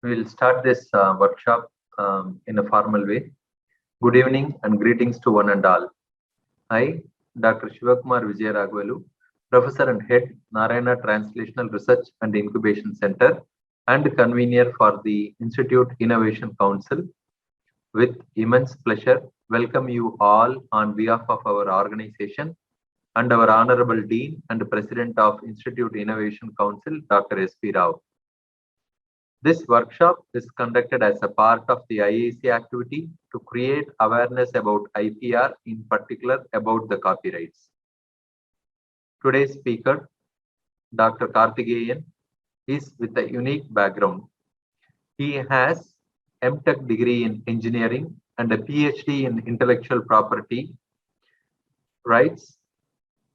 We will start this workshop in a formal way. Good evening and greetings to one and all. I, Dr. Shivakumar Vijayaraghavu, Professor and Head, Narayana Translational Research and Incubation Center, and convener for the Institute Innovation Council, with immense pleasure, welcome you all on behalf of our organization and our Honorable Dean and President of Institute Innovation Council, Dr. S.P. Rao. This workshop is conducted as a part of the IAC activity to create awareness about IPR, in particular about the copyrights. Today's speaker, Dr. Karthikeyan, is with a unique background. He has MTech degree in engineering and a PhD in intellectual property rights.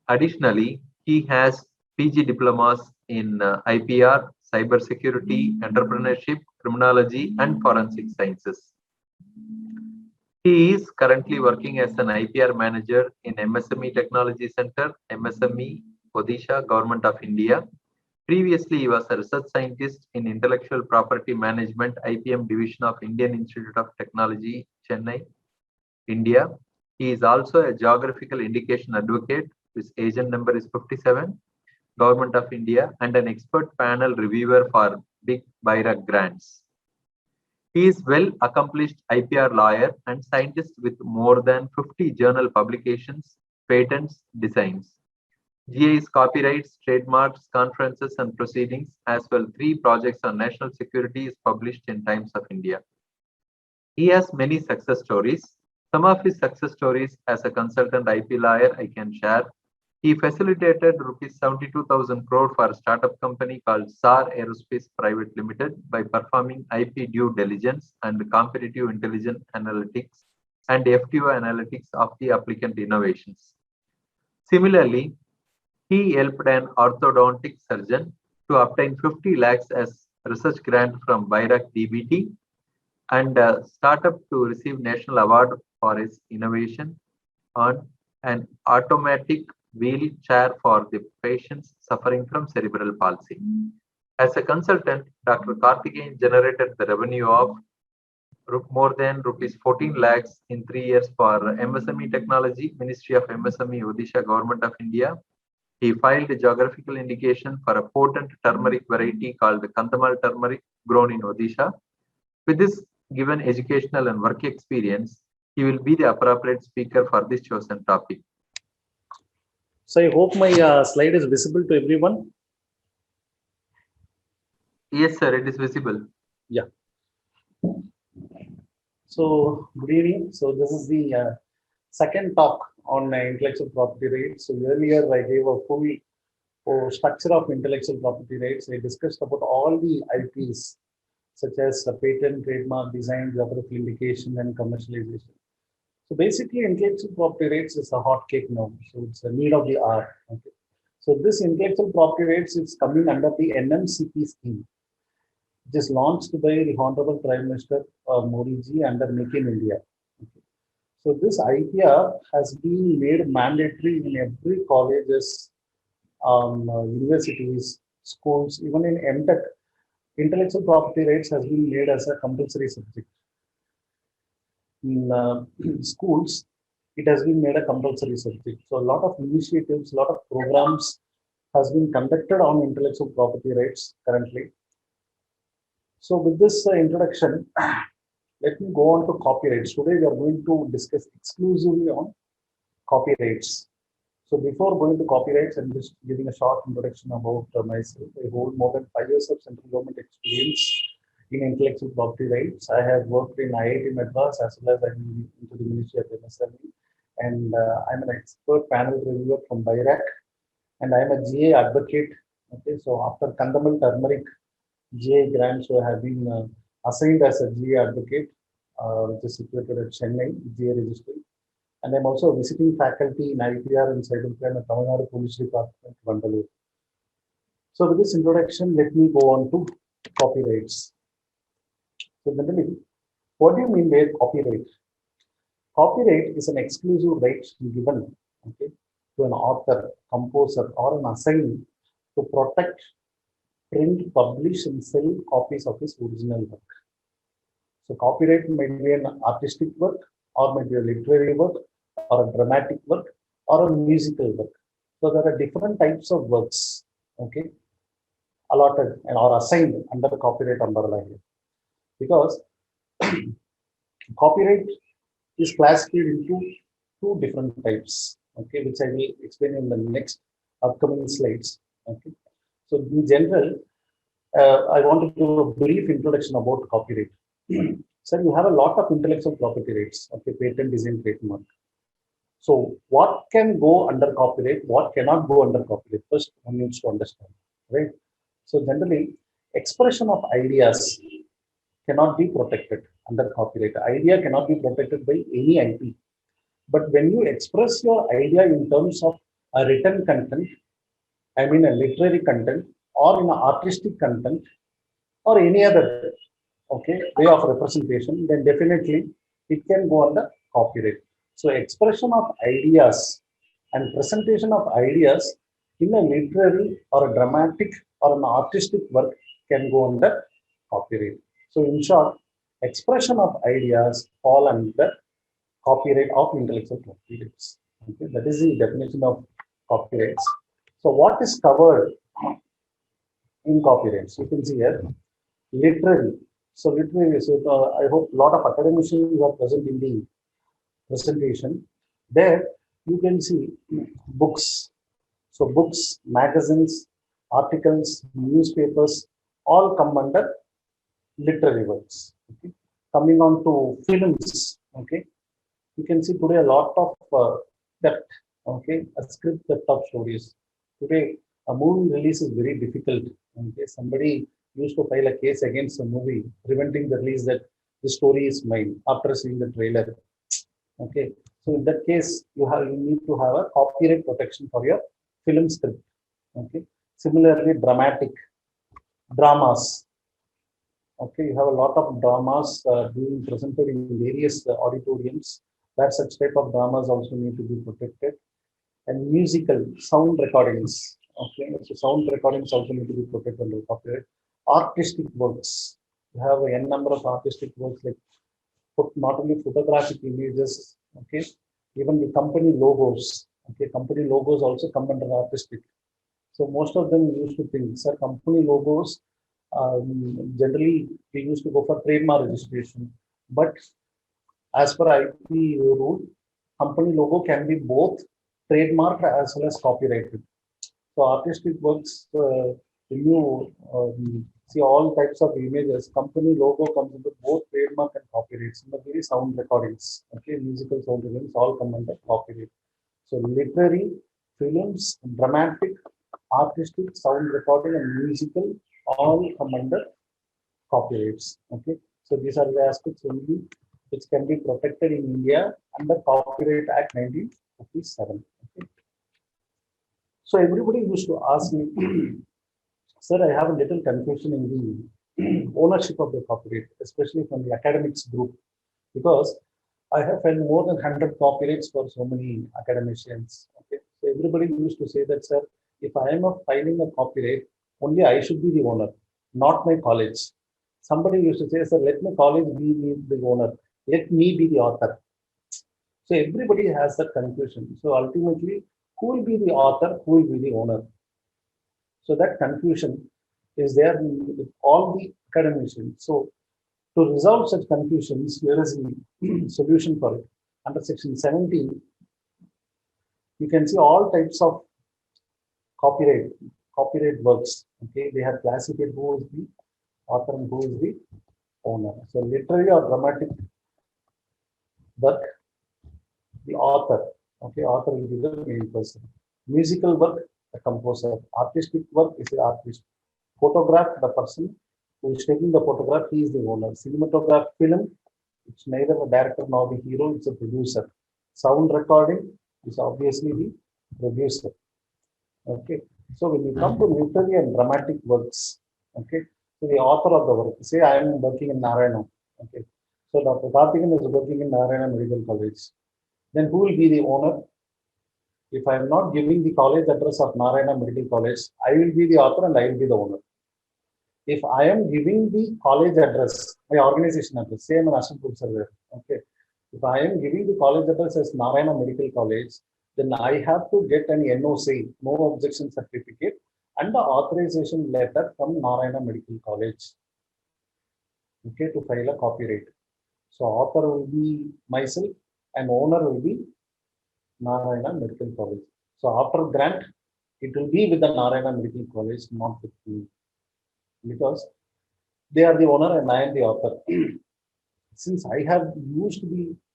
Additionally, he has PG diplomas in IPR, cybersecurity, entrepreneurship, criminology, and forensic sciences. He is currently working as an IPR manager in MSME Technology Center, MSME, Odisha, Government of India. Previously, he was a research scientist in Intellectual Property Management, IPM Division of Indian Institute of Technology, Chennai, India. He is also a geographical indication advocate. His agent number is 57, Government of India, and an expert panel reviewer for Big Bairak grants. He is well accomplished IPR lawyer and scientist with more than 50 journal publications, patents, designs. GI's copyrights, trademarks, conferences, and proceedings, as well 3 projects on national security is published in Times of India. He has many success stories. Some of his success stories as a consultant IP lawyer I can share. He facilitated rupees 72,000 crore for a startup company called SAR Aerospace Private Limited by performing IP due diligence and competitive intelligence analytics and FTO analytics of the applicant innovations. Similarly, he helped an orthodontic surgeon to obtain 50 lakhs as research grant from Bairak DBT and a startup to receive national award for its innovation on an automatic wheelchair for the patients suffering from cerebral palsy. As a consultant, Dr. Karthikeyan generated the revenue of more than rupees 14 lakhs in 3 years for MSME Technology, Ministry of MSME, Odisha, Government of India. He filed a geographical indication for a potent turmeric variety called the Kandhamal turmeric grown in Odisha. With this given educational and work experience, he will be the appropriate speaker for this chosen topic. So I hope my slide is visible to everyone. Yes, sir, it is visible. Yeah. So good evening. So this is the second talk on intellectual property rights. So earlier I gave a full structure of intellectual property rights. I discussed about all the IPs such as patent, trademark, design, geographical indication, and commercialization. So basically, intellectual property rights is a hot cake now. So it's a need of the hour. Okay. So this intellectual property rights is coming under the NMCP scheme, which is launched by the Honorable Prime Minister Modi ji under Make in India. Okay. So this IPR has been made mandatory in every colleges, universities, schools, even in MTech. Intellectual property rights has been made as a compulsory subject. In schools, it has been made a compulsory subject. So a lot of initiatives, a lot of programs has been conducted on intellectual property rights currently. So with this introduction, let me go on to copyrights. Today we are going to discuss exclusively on copyrights. So before going to copyrights, I'm just giving a short introduction about myself. I hold more than 5 years of central government experience in intellectual property rights. I have worked in IIT Madras as well as I'm into the Ministry of MSME, and I'm an expert panel reviewer from BIRAC, and I'm a GA advocate. Okay, so after Kandhamal turmeric GA grant, so I have been assigned as a GA advocate, which is situated at Chennai, GA registry, and I'm also a visiting faculty in IPR and cybercrime at Tamil Nadu Police Department, Vandalur. So with this introduction, let me go on to copyrights. So generally, what do you mean by copyright? Copyright is an exclusive right given, okay, to an author, composer, or an assignee to protect, print, publish, and sell copies of his original work. So copyright might be an artistic work, or might be a literary work, or a dramatic work, or a musical work. So there are different types of works, okay, allotted and or assigned under the copyright umbrella here. Because copyright is classified into two different types, okay, which I will explain in the next upcoming slides. Okay. So in general, I want to do a brief introduction about copyright. So you have a lot of intellectual property rights, okay, patent, design, trademark. So what can go under copyright, what cannot go under copyright? First, one needs to understand, right? So generally, expression of ideas cannot be protected under copyright. Idea cannot be protected by any IP. But when you express your idea in terms of a written content, I mean a literary content, or in an artistic content, or any other way of representation, then definitely it can go under copyright. So expression of ideas and presentation of ideas in a literary or a dramatic or an artistic work can go under copyright. So in short, expression of ideas fall under copyright of intellectual property rights. Okay, that is the definition of copyrights. So what is covered in copyrights? You can see here, literary. So literary, so I hope a lot of academicians are present in the presentation. There you can see books. So books, magazines, articles, newspapers, all come under literary works. Okay. Coming on to films, okay, you can see today a lot of depth, okay, a script depth of stories. Today, a movie release is very difficult. Okay, somebody used to file a case against a movie, preventing the release that the story is mine after seeing the trailer. Okay, so in that case, you need to have a copyright protection for your film script. Okay, similarly, dramatic dramas. Okay, you have a lot of dramas being presented in various auditoriums. That such type of dramas also need to be protected. And musical sound recordings. Okay, so sound recordings also need to be protected under copyright. Artistic works. You have a n number of artistic works like not only photographic images. Okay, even the company logos. Okay, company logos also come under artistic. So most of them used to think, sir, company logos. Generally, we used to go for trademark registration, but as per IP rule, company logo can be both trademarked as well as copyrighted. So artistic works, when you see all types of images, company logo comes into both trademark and copyright. Similarly, sound recordings, okay, musical sound recordings all come under copyright. So literary, films, dramatic, artistic, sound recording, and musical all come under copyrights. Okay, so these are the aspects only which can be protected in India under Copyright Act 1957. Okay. So everybody used to ask me, sir, I have a little confusion in the ownership of the copyright, especially from the academics group, because I have filed more than 100 copyrights for so many academicians. Okay. So everybody used to say that, sir, if I am filing a copyright, only I should be the owner, not my college. Somebody used to say, sir, let my college be the owner. Let me be the author. So everybody has that confusion. So ultimately, who will be the author? Who will be the owner? So that confusion is there with all the academicians. So to resolve such confusions, here is the solution for it. Under section 17, you can see all types of copyright works. Okay, they have classified who is the author and who is the owner. So literary or dramatic work, the author. Okay, author will be the main person. Musical work, the composer. Artistic work is the artist. Photograph, the person who is taking the photograph, he is the owner. Cinematograph, film, it's neither the director nor the hero, it's a producer. Sound recording is obviously the producer. Okay, so when you come to literary and dramatic works, okay, so the author of the work, say I am working in Narayana, okay, so Dr. Karthikan is working in Narayana Medical College, then who will be the owner? If I am not giving the college address of Narayana Medical College, I will be the author and I will be the owner. If I am giving the college address, my organization address, say I'm an assistant professor there, okay. If I am giving the college address as Narayana Medical College, then I have to get an NOC, no objection certificate, and the authorization letter from Narayana Medical College, okay, to file a copyright. So author will be myself and owner will be Narayana Medical College. So after grant, it will be with the Narayana Medical College, not with me, because they are the owner and I am the author. Since I have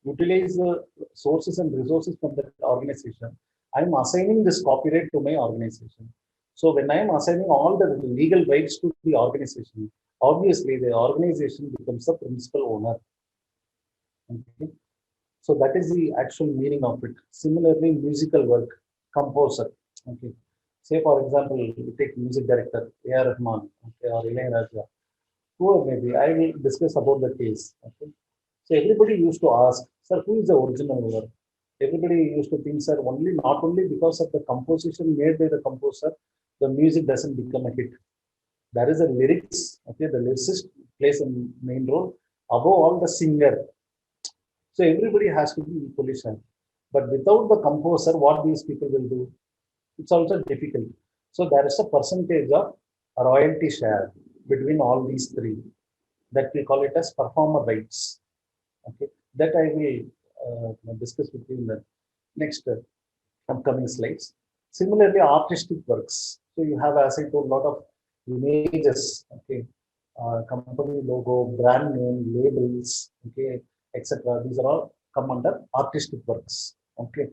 utilize the sources and resources from that organization, I am assigning this copyright to my organization. So when I am assigning all the legal rights to the organization, obviously the organization becomes the principal owner. Okay. So that is the actual meaning of it. Similarly, musical work, composer. Okay. Say for example, you take music director, A.R. Rahman, okay, or Ilaiyaraaja, whoever maybe, I will discuss about the case. Okay. So everybody used to ask, sir, who is the original owner? Everybody used to think, sir, not only because of the composition made by the composer, the music doesn't become a hit. There is a lyrics, okay, the lyricist plays a main role. Above all, the singer. So everybody has to be equally sharp. But without the composer, what these people will do? It's also difficult. So there is a percentage of royalty share between all these three that we call it as performer rights. Okay, that I will discuss with you in the next upcoming slides. Similarly, artistic works. So you have, as I told, a lot of images. Okay, company logo, brand name, labels. Okay, etc. These are all come under artistic works. Okay,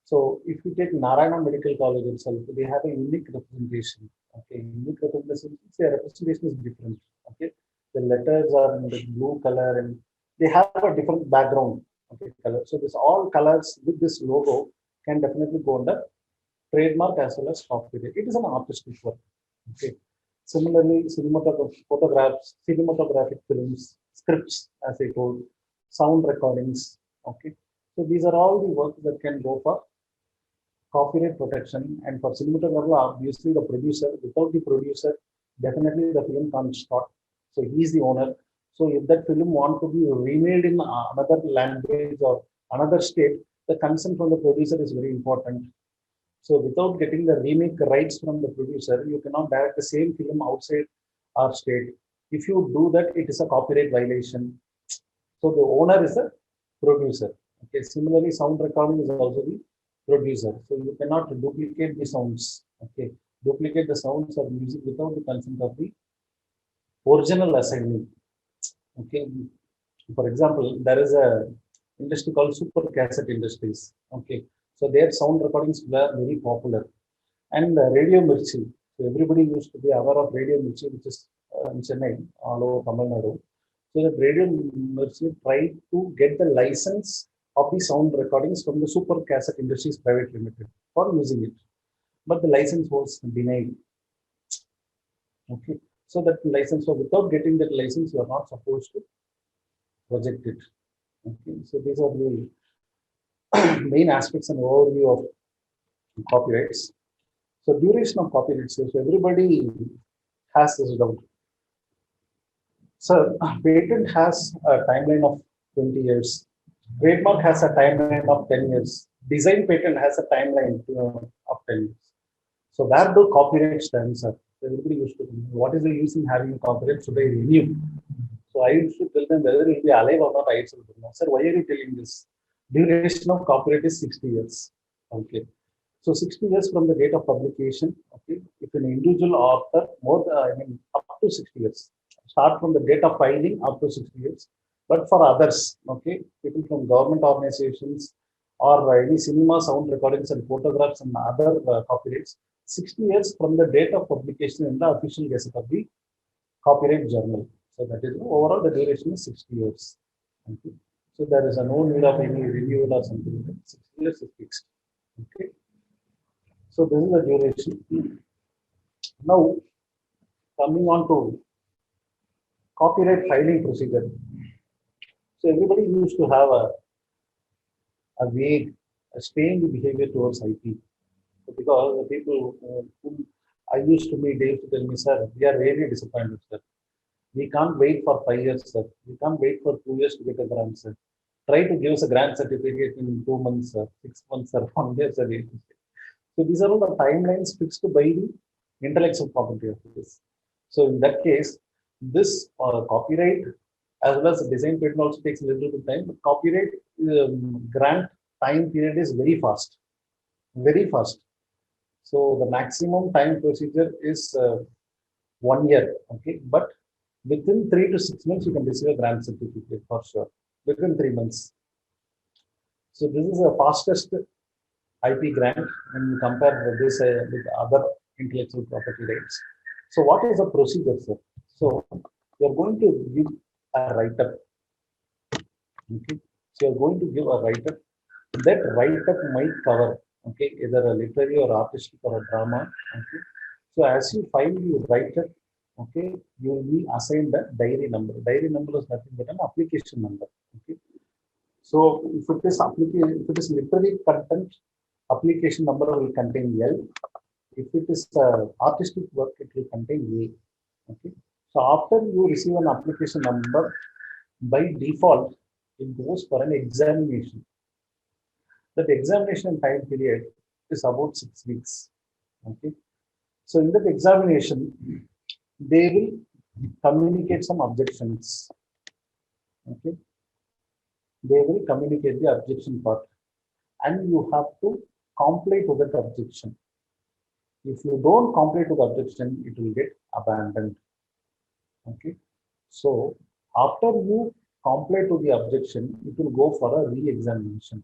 so if you take Narayana Medical College itself, they have a unique representation. Okay, unique representation. Their representation is different. Okay, the letters are in the blue color and they have a different background. Okay, color. So this all colors with this logo can definitely go under trademark as well as copyright. It is an artistic work. Okay. Similarly, photographs, cinematographic films, scripts, as I told, sound recordings. Okay. So these are all the work that can go for copyright protection. And for cinematography, obviously the producer, without the producer, definitely the film can't start. So he is the owner. So if that film want to be remade in another language or another state, the consent from the producer is very important. So without getting the remake rights from the producer, you cannot direct the same film outside our state. If you do that, it is a copyright violation. So the owner is a producer. Okay. Similarly, sound recording is also the producer. So you cannot duplicate the sounds. Okay. Duplicate the sounds or music without the consent of the original assignee. Okay. For example, there is a industry called Super Cassette Industries. Okay. So their sound recordings were very popular. And Radio Mirchi. So everybody used to be aware of Radio Mirchi, which is in Chennai, all over Tamil Nadu. So that Radio Mirchi tried to get the license of the sound recordings from the Super Cassette Industries Private Limited for using it. But the license was denied. Okay. So that license, so without getting that license, you are not supposed to project it. Okay. So these are the main aspects and overview of copyrights. So duration of copyrights. So everybody has this doubt. So patent has a timeline of 20 years. Trademark has a timeline of 10 years. Design patent has a timeline of 10 years. So where do copyright stands up? Everybody used to know what is the use in having a copyright? Should I renew? So I used to tell them whether it will be alive or not. I used to tell them, sir, why are you telling this? Duration of copyright is 60 years. Okay. So 60 years from the date of publication. Okay. If an individual author up to 60 years. Start from the date of filing up to 60 years. But for others, okay, people from government organizations or any cinema, sound recordings and photographs and other copyrights, 60 years from the date of publication in the official gazette of the copyright journal. So that is overall the duration is 60 years. Okay. So there is no need of any renewal or something. 60 years is fixed. Okay. So this is the duration. Now coming on to copyright filing procedure. So everybody used to have a vague, a strange behavior towards IP. So because the people who I used to meet Dave to tell me, sir, we are really disappointed, sir. We can't wait for 5 years, sir. We can't wait for 2 years to get a grant, sir. Try to give us a grant certificate in 2 months, sir, 6 months, sir, 1 year, sir. So these are all the timelines fixed by the intellectual property office. So in that case, this copyright as well as design patent also takes a little bit of time, but copyright grant time period is very fast, very fast. So the maximum time procedure is 1 year, okay, but within 3 to 6 months you can receive a grant certificate for sure, within 3 months. So this is the fastest IP grant when you compare this with other intellectual property rights. So what is the procedure, sir? So you're going to give a write-up. Okay. So you're going to give a write-up. That write-up might cover, okay, either a literary or artistic or a drama. Okay. So as you file your write-up, okay, you will be assigned a diary number. Diary number is nothing but an application number. Okay. So if it is literary content, application number will contain L. If it is artistic work, it will contain A. Okay. So after you receive an application number, by default, it goes for an examination. That examination time period is about 6 weeks. Okay. So in that examination, they will communicate some objections. Okay. They will communicate the objection part, and you have to comply to that objection. If you don't comply to the objection, it will get abandoned. Okay. So after you comply to the objection, it will go for a re-examination,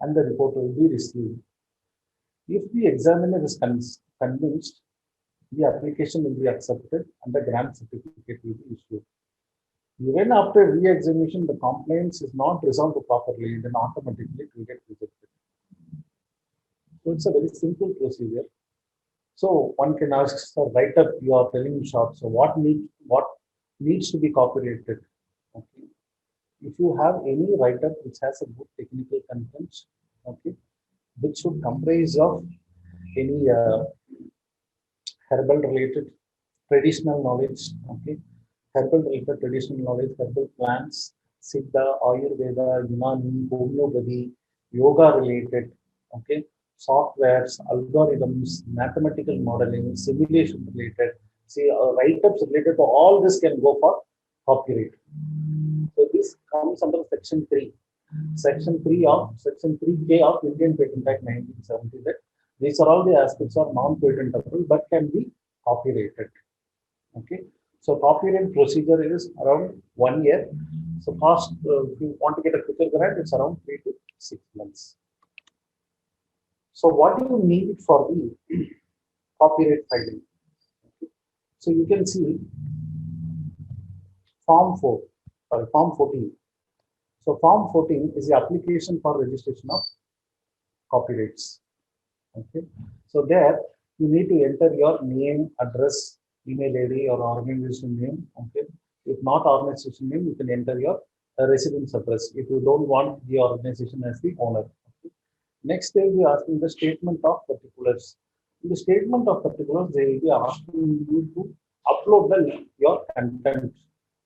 and the report will be received. If the examiner is convinced, the application will be accepted and the grant certificate will be issued. Even after re-examination, the complaints is not resolved properly, then automatically it will get rejected. So it's a very simple procedure. So one can ask, sir, write up, you are telling short. So what needs to be copyrighted? Okay. If you have any write-up which has a good technical content, okay, which should comprise of any herbal related traditional knowledge, okay, herbal related traditional knowledge, herbal plants, Siddha, Ayurveda, Unani, homeopathy, yoga related, okay, softwares, algorithms, mathematical modeling, simulation related. See, write-ups related to all this can go for copyright. So this comes under section 3. Section 3K of Indian Patent Act 1970, that these are all the aspects of non-patentable but can be copyrighted. Okay. So copyright procedure is around 1 year. So cost, if you want to get a quicker grant, it's around 3 to 6 months. So what do you need for the copyright filing? Okay. So you can see Form 14. So Form 14 is the application for registration of copyrights. Okay. So there you need to enter your name, address, email ID or organization name. Okay. If not organization name, you can enter your residence address if you don't want the organization as the owner. Okay. Next, they will be asking the statement of particulars. In the statement of particulars, they will be asking you to upload your content.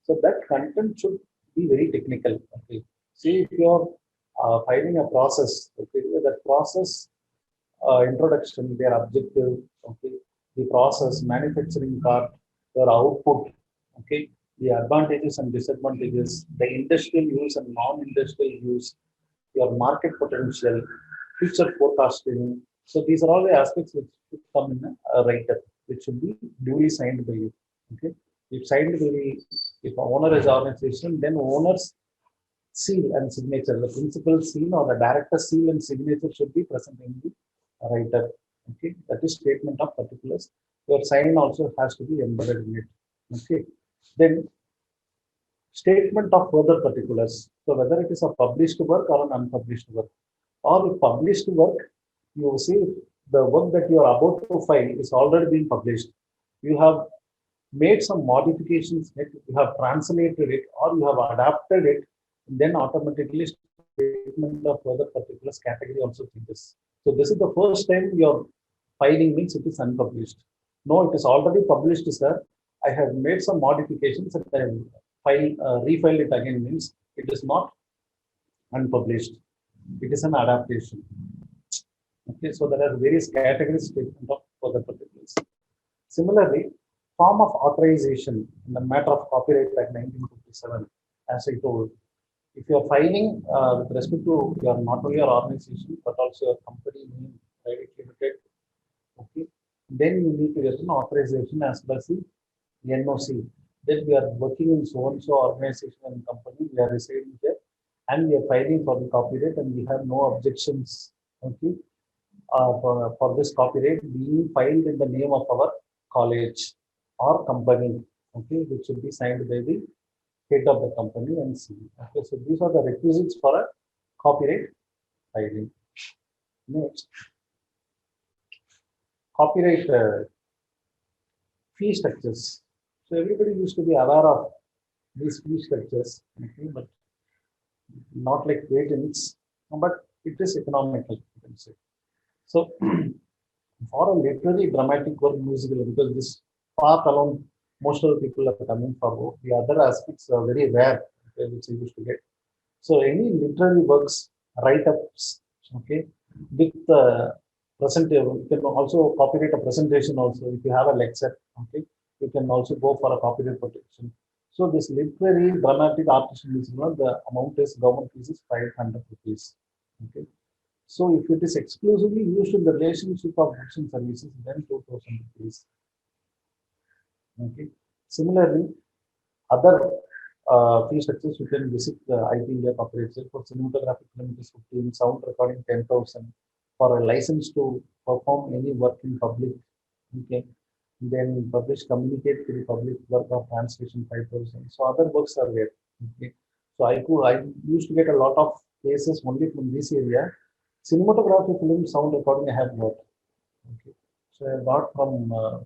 So that content should be very technical. Okay. See, if you're filing a process, okay, that process introduction, their objective, okay, the process, manufacturing part, your output, okay, the advantages and disadvantages, the industrial use and non-industrial use, your market potential, future forecasting. So these are all the aspects which should come in a write-up, which should be duly signed by you. Okay, if signed by the, if owner is organization, then owner's seal and signature, the principal seal or the director seal and signature should be present in the write-up. Okay, that is statement of particulars. Your sign also has to be embedded in it. Okay, then statement of further particulars. So whether it is a published work or an unpublished work, or if published work, you see the work that you are about to file is already been published. You have made some modifications, you have translated it, or you have adapted it, then automatically statement of further particulars category also changes. So this is the first time your Filing means it is unpublished. No, it is already published, sir. I have made some modifications and I refiled it again means it is not unpublished. It is an adaptation. Okay, so there are various categories for the particulars. Similarly, form of authorization in the matter of Copyright Act 1957, as I told, if you are filing with respect to your not only your organization but also your company name, private limited, okay, then you need to get an authorization as well as the NOC. Then we are working in so and so organization and company, we are residing here, and we are filing for the copyright, and we have no objections. Okay, for this copyright being filed in the name of our college or company, okay, which should be signed by the head of the company and CEO. Okay, so these are the requisites for a copyright filing. Next, copyright fee structures. So everybody used to be aware of these fee structures, okay, but not like patents, but it is economical, you can say. So for a literary, dramatic, or musical, because this path alone, most of the people are coming forward. The other aspects are very rare, okay, which you used to get. So any literary works, write-ups, okay, with present, you can also copyright a presentation also. If you have a lecture, okay, you can also go for a copyright protection. So this literary, dramatic, artificial, the amount is government fees is 500 rupees. Okay. So if it is exclusively used in the relationship of goods and services, then 2,000 rupees. Okay. Similarly, other fee structures, you can visit the IP India Copyright Cell. For cinematographic film, it is 15, sound recording 10,000. For a license to perform any work in public, okay, then publish, communicate to the public work of translation 5,000. So other works are there. Okay. So I used to get a lot of cases only from this area. Cinematography, film, sound recording, I have got. Okay. So I got from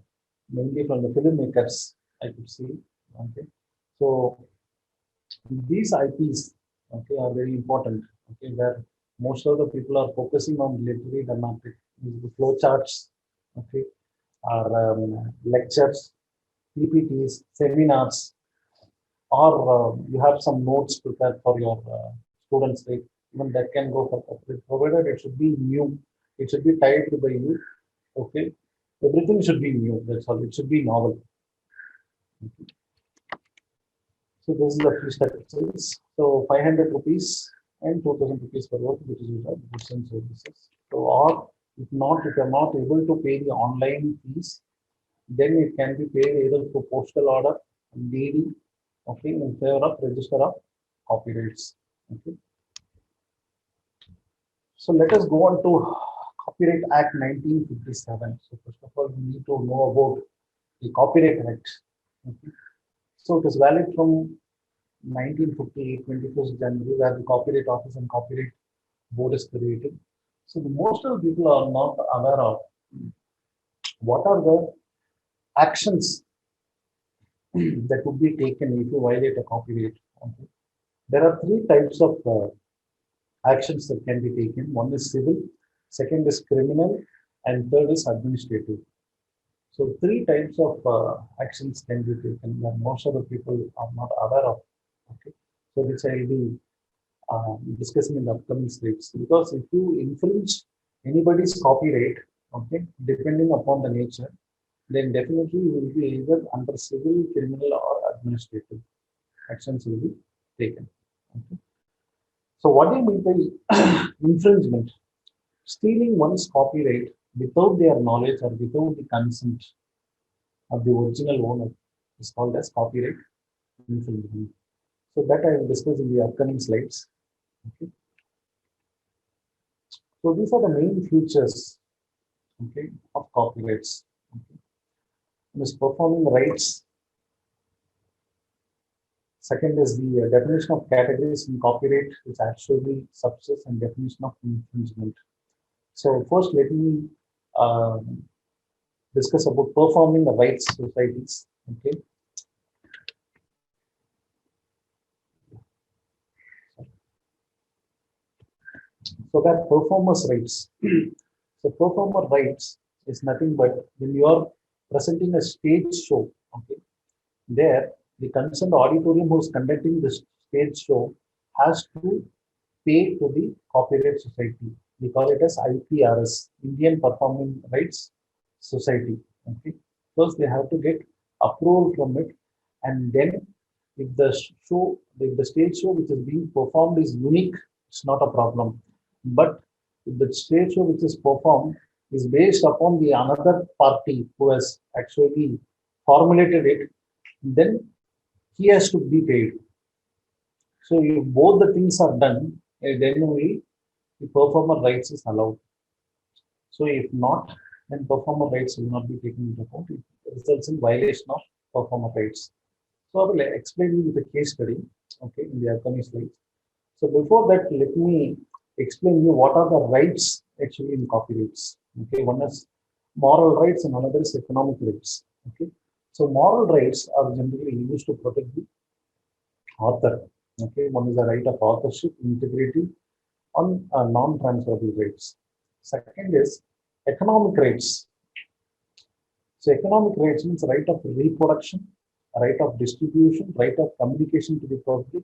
mainly from the filmmakers, I could see. Okay. So these IPs, okay, are very important. Okay, where most of the people are focusing on literary dramatic, the flow charts, okay, or lectures, PPTs, seminars, or you have some notes prepared for your students. Like, even that can go for corporate, provided it should be new. It should be tied to by you. Okay, everything should be new. That's all. It should be novel. Okay. So this is the fee structure. So 500 rupees and 2,000 rupees per work, which is goods and services. So, or if not, if you are not able to pay the online fees, then it can be paid either through postal order, DD, okay, in favor of register of copyrights. Okay. So let us go on to Copyright Act 1957. So first of all, we need to know about the Copyright Act. Okay. So it is valid from 1958, 21st January, where the Copyright Office and Copyright Board is created. So most of the people are not aware of what are the actions that would be taken if you violate a copyright. Okay. There are three types of actions that can be taken. One is civil, second is criminal, and third is administrative. So three types of actions can be taken that most of the people are not aware of. Okay. So which I will be discussing in the upcoming slides. Because if you infringe anybody's copyright, okay, depending upon the nature, then definitely you will be either under civil, criminal, or administrative actions will be taken. Okay. So what do you mean by infringement? Stealing one's copyright without their knowledge or without the consent of the original owner is called as copyright infringement. So that I will discuss in the upcoming slides. Okay. So these are the main features, okay, of copyrights. Okay. One is performing rights. Second is the definition of categories in copyright, which actually subsets and definition of infringement. So first, let me discuss about performing the rights societies. Okay. So that performers' rights. So performer rights. is nothing but when you are presenting a stage show, okay, there the concerned auditorium who is conducting the stage show has to pay to the copyright society. We call it as IPRS, Indian Performing Rights Society. Okay, first they have to get approval from it, and then if the show, if the stage show which is being performed is unique, it's not a problem. But if the stage show which is performed is based upon the another party who has actually formulated it, then he has to be paid. So if both the things are done, then only the performer rights is allowed. So if not, then performer rights will not be taken into account. It results in violation of performer rights. So I will explain you with a case study, okay, in the upcoming slides. So before that, let me explain you what are the rights actually in copyrights. Okay, one is moral rights and another is economic rights. Okay, so moral rights are generally used to protect the author. Okay, one is the right of authorship, integrity, on non-transferable rights. Second is economic rights. So economic rights means right of reproduction, right of distribution, right of communication to the public,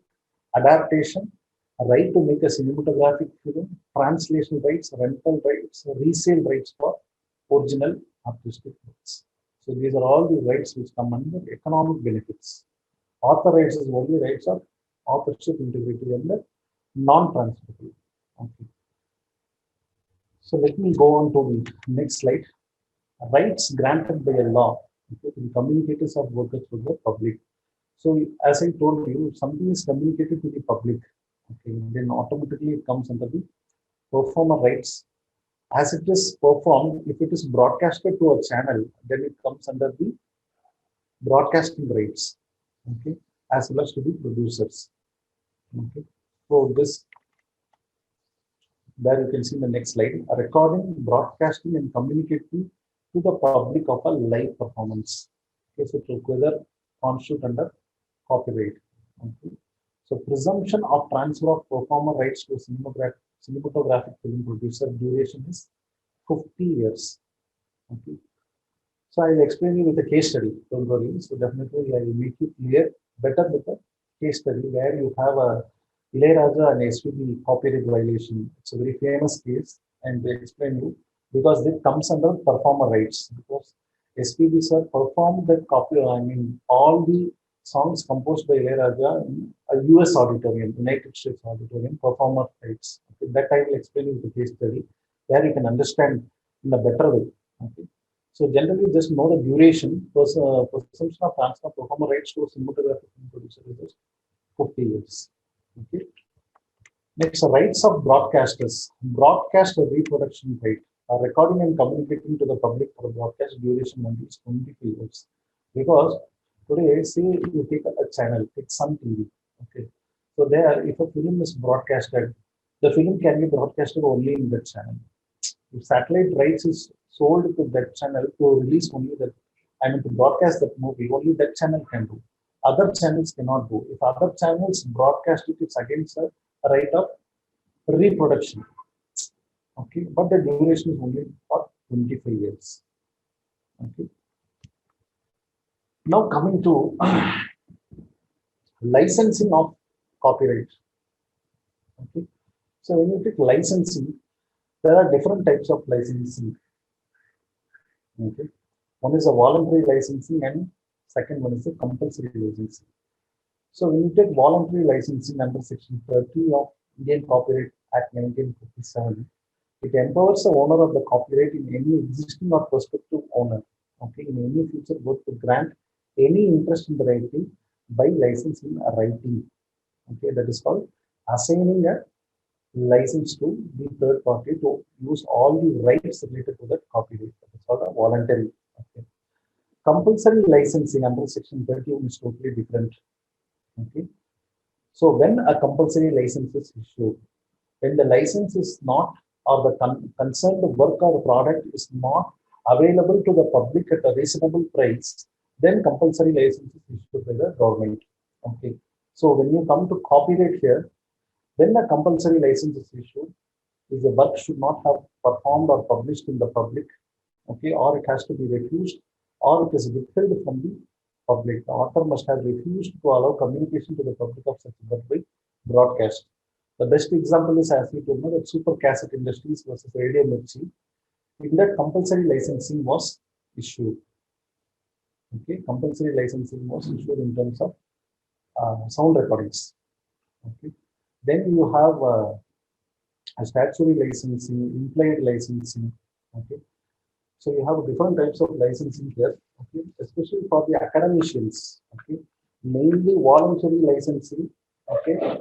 adaptation, a right to make a cinematographic film, translation rights, rental rights, resale rights for original artistic works. So these are all the rights which come under economic benefits. Author rights is only rights of authorship, integrity, and the non-transferable. Okay. So let me go on to the next slide. Rights granted by a law, okay, to the communicators of workers to the public. So as I told you, if something is communicated to the public, okay, then automatically it comes under the performer rights. As it is performed, if it is broadcasted to a channel, then it comes under the broadcasting rights, okay, as well as to the producers. Okay. So this, there you can see in the next slide, a recording, broadcasting, and communicating to the public of a live performance. Okay, so together constitute under copyright. Okay. So presumption of transfer of performer rights to cinematographic film producer duration is 50 years. Okay. So I'll explain you with a case study. Don't worry. So definitely I will make you clear better with a case study where you have a Ilayaraja and SPB copyright violation. It's a very famous case, and they explain you because it comes under performer rights. Because SPB sir performed the copy, I mean, all the songs composed by Ilayaraja in a US auditorium, United States auditorium, performer rights. Okay, that I will explain you with the case study where you can understand in a better way. Okay. So generally, just know the duration. Presumption of transfer performer rights to cinematographic producer is 50 years. Okay. Next, rights of broadcasters. Broadcast reproduction right. Recording and communicating to the public for broadcast duration only is 23 years. Because today, say you take a channel, take Sun TV. Okay. So there, if a film is broadcasted, the film can be broadcasted only in that channel. If satellite rights is sold to that channel to release only that, I mean to broadcast that movie, only that channel can do. Other channels cannot do. If other channels broadcast it, it's against a right of reproduction. Okay, but the duration is only for 25 years. Okay. Now coming to licensing of copyright. Okay. So when you take licensing, there are different types of licensing. Okay. One is a voluntary licensing and second one is a compulsory licensing. So when you take voluntary licensing under Section 30 of Indian Copyright Act 1957, it empowers the owner of the copyright in any existing or prospective owner, okay, in any future work to grant any interest in the writing by licensing a writing. Okay, that is called assigning a license to the third party to use all the rights related to that copyright. That is called a voluntary. Okay. Compulsory licensing under Section 31 is totally different. Okay. So when a compulsory license is issued, when the license is not, or the concerned work or product is not available to the public at a reasonable price, then compulsory license is issued by the government. Okay. So when you come to copyright here, when a compulsory license is issued, if the work should not have performed or published in the public okay, or it has to be refused, or it is withheld from the public. The author must have refused to allow communication to the public of such work by broadcast. The best example is, as we told, that Super Cassette Industries versus Radio Mirchi. In that, compulsory licensing was issued. Okay, compulsory licensing was issued in terms of sound recordings. Okay, then you have a statutory licensing, implied licensing. Okay, so you have different types of licensing here. Okay, especially for the academicians. Okay, mainly voluntary licensing. Okay,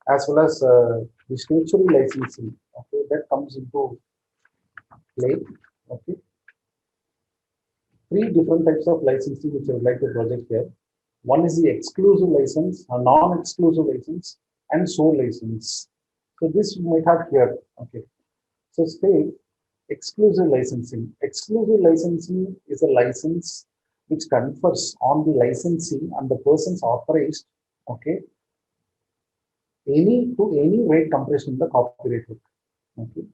as well as the statutory licensing. Okay, that comes into play. Okay, three different types of licensing which I would like to project here. One is the exclusive license, a non-exclusive license, and sole license. So this you might have here. Okay. So state exclusive licensing. Exclusive licensing is a license which confers on the licensee and the persons authorized, okay, any right compression in the copyright work. Okay.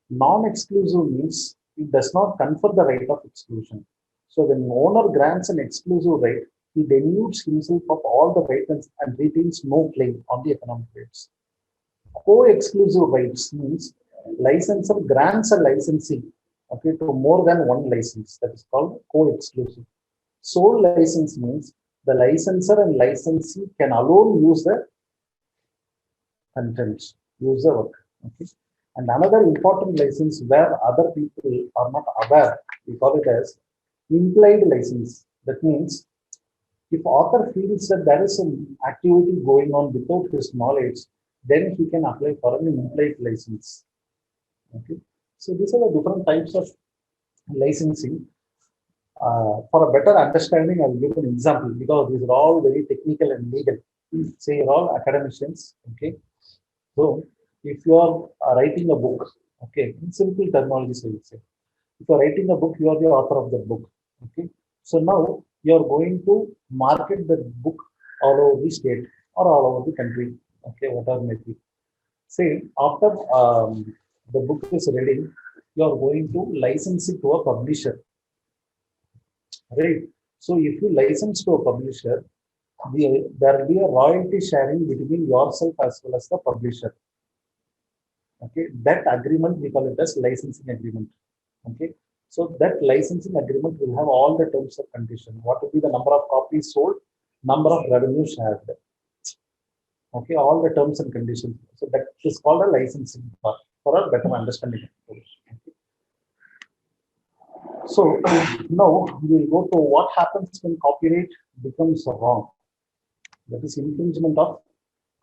Non-exclusive means it does not confer the right of exclusion. So when the owner grants an exclusive right, he denudes himself of all the rights and retains no claim on the economic rights. Co-exclusive rights means licensor grants a licensee, okay, to more than one license. That is called co-exclusive. Sole license means the licensor and licensee can alone use the contents, use the work. Okay. And another important license where other people are not aware, we call it as implied license. That means if author feels that there is some activity going on without his knowledge, then he can apply for an implied license. Okay. So these are the different types of licensing. For a better understanding, I will give an example because these are all very technical and legal. Say you're all academicians. Okay. So if you are writing a book, okay, in simple terminology, I would say, if you are writing a book, you are the author of the book. Okay. So now you are going to market the book all over the state or all over the country. Okay, whatever may be. Say after the book is ready, you are going to license it to a publisher. Right. So if you license to a publisher, there will be a royalty sharing between yourself as well as the publisher. Okay, that agreement we call it as licensing agreement. Okay, so that licensing agreement will have all the terms and conditions. What will be the number of copies sold, number of revenue shared. Okay, all the terms and conditions. So that is called a licensing part for a better understanding. Okay. So now we will go to what happens when copyright becomes wrong. That is infringement of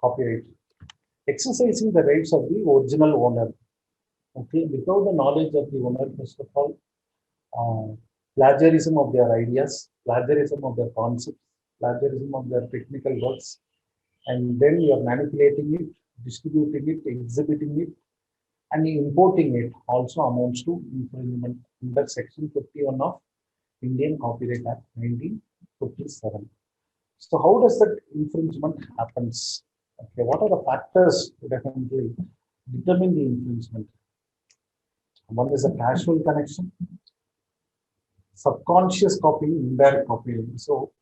copyright. Exercising the rights of the original owner. Okay, without the knowledge of the owner, first of all, plagiarism of their ideas, plagiarism of their concepts, plagiarism of their technical works, and then you are manipulating it, distributing it, exhibiting it, and importing it also amounts to infringement under Section 51 of Indian Copyright Act 1957. So how does that infringement happens? Okay, what are the factors to definitely determine the infringement? One is a casual connection, subconscious copying, indirect copying. So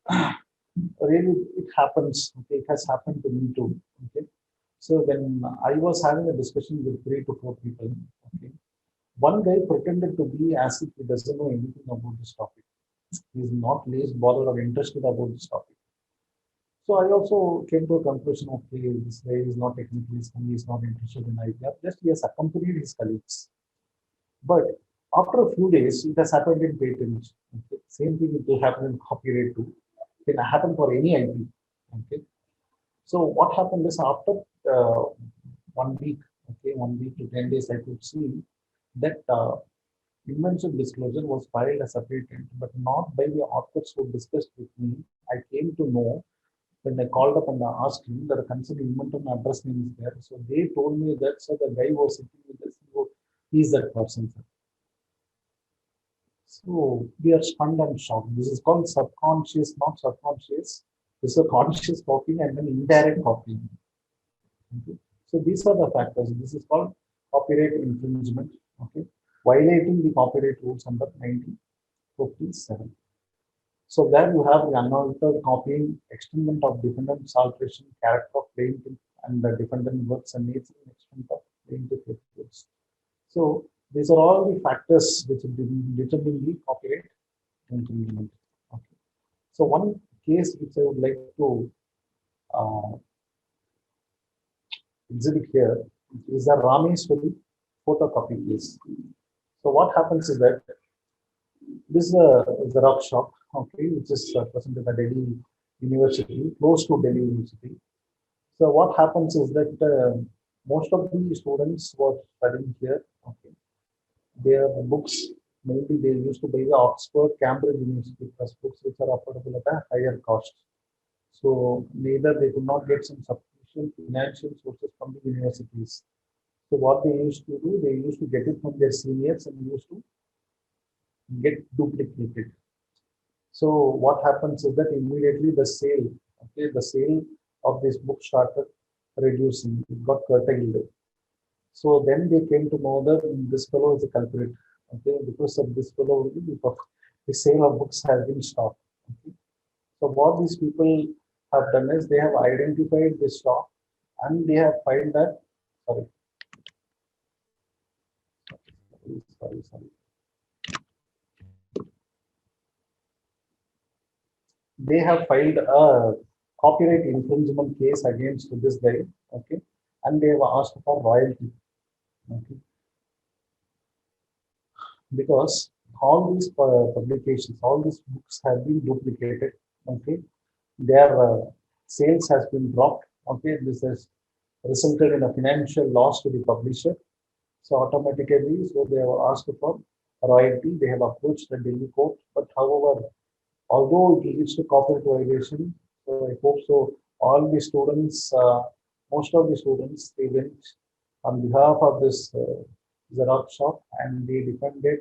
really it happens. Okay, it has happened to me too. Okay, so when I was having a discussion with 3 to 4 people, okay, one guy pretended to be as if he doesn't know anything about this topic. He is not least bothered or interested about this topic. So I also came to a conclusion, okay, this guy is not technically skilled, he is not interested in idea, just he has accompanied his colleagues. But after a few days, it has happened in patent. Okay. Same thing it will happen in copyright too. It can happen for any IP. Okay. So what happened is after 1 week, okay, 1 week to 10 days, I could see that invention disclosure was filed as a patent, but not by the authors who discussed with me. I came to know when I called up and asked him that a concerned inventor and address name is there. So they told me that so the guy was sitting with us, he's that person. So we are stunned and shocked. This is called subconscious, not subconscious. This is a conscious copying and then indirect copying. Okay. So these are the factors. This is called copyright infringement. Okay. violating the copyright rules under 1957. So there you have the unaltered copying, extendment of defendant's alteration, character of plaintiff, and the defendant works and nature and extent of plaintiff works. So these are all the factors which determine the copyright infringement. Okay. So one case which I would like to uh, exhibit here is the Rameswari photocopy case. So what happens is that this is a Xerox shop, okay, which is present in the Delhi University, close to Delhi University. So what happens is that most of the students who are studying here, okay, their books, mainly they used to buy the Oxford, Cambridge University plus books which are affordable at a higher cost. So neither they could not get some sufficient financial sources from the universities. So what they used to do, they used to get it from their seniors and used to get duplicated. So what happens is that immediately the sale, okay, the sale of this book started reducing. It got curtailed. So then they came to know that this fellow is a culprit. Okay, because of this fellow, the sale of books has been stopped. Okay. So what these people have done is they have identified this shop and they have filed that. Sorry. They have filed a copyright infringement case against this guy, okay, and they have asked for royalty, okay, because all these publications, all these books have been duplicated, okay, their sales has been dropped, okay, this has resulted in a financial loss to the publisher, so automatically, so they have asked for royalty, they have approached the Delhi court, but however, although it leads to copyright violation, so I hope so. All the students, most of the students, they went on behalf of this Xerox shop and they defended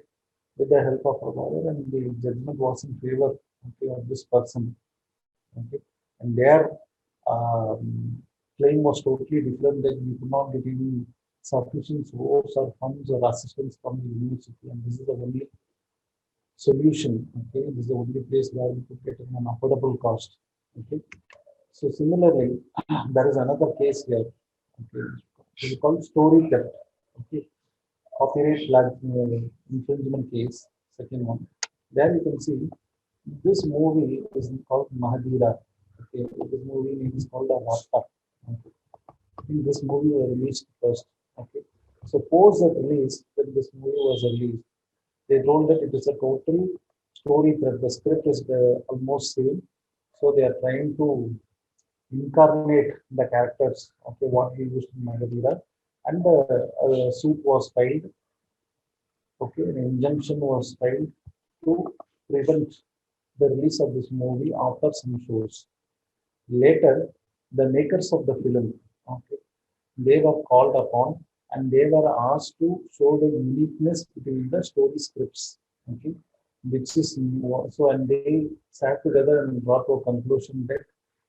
with the help of a lawyer, and the judgment was in favor, okay, of this person. Okay, and their claim was totally different, that you could not get any sufficient source or funds or assistance from the university, and this is the only solution. Okay, this is the only place where we could get an affordable cost. Okay, so similarly, there is another case here. Okay, it is called story theft. Okay, copyright infringement case. Second one. There you can see this movie is called Mahadira. Okay, this movie name is called Rasta. Okay. I think this movie was released first. Okay, so post the release, when this movie was released, they told that it is a total story thread. The script is almost same. So they are trying to incarnate the characters, okay, what we used in Magadira. And the suit was filed, okay, an injunction was filed to prevent the release of this movie after some shows. Later, the makers of the film, okay, they were called upon and they were asked to show the uniqueness between the story scripts, okay, which is so, and they sat together and brought to a conclusion that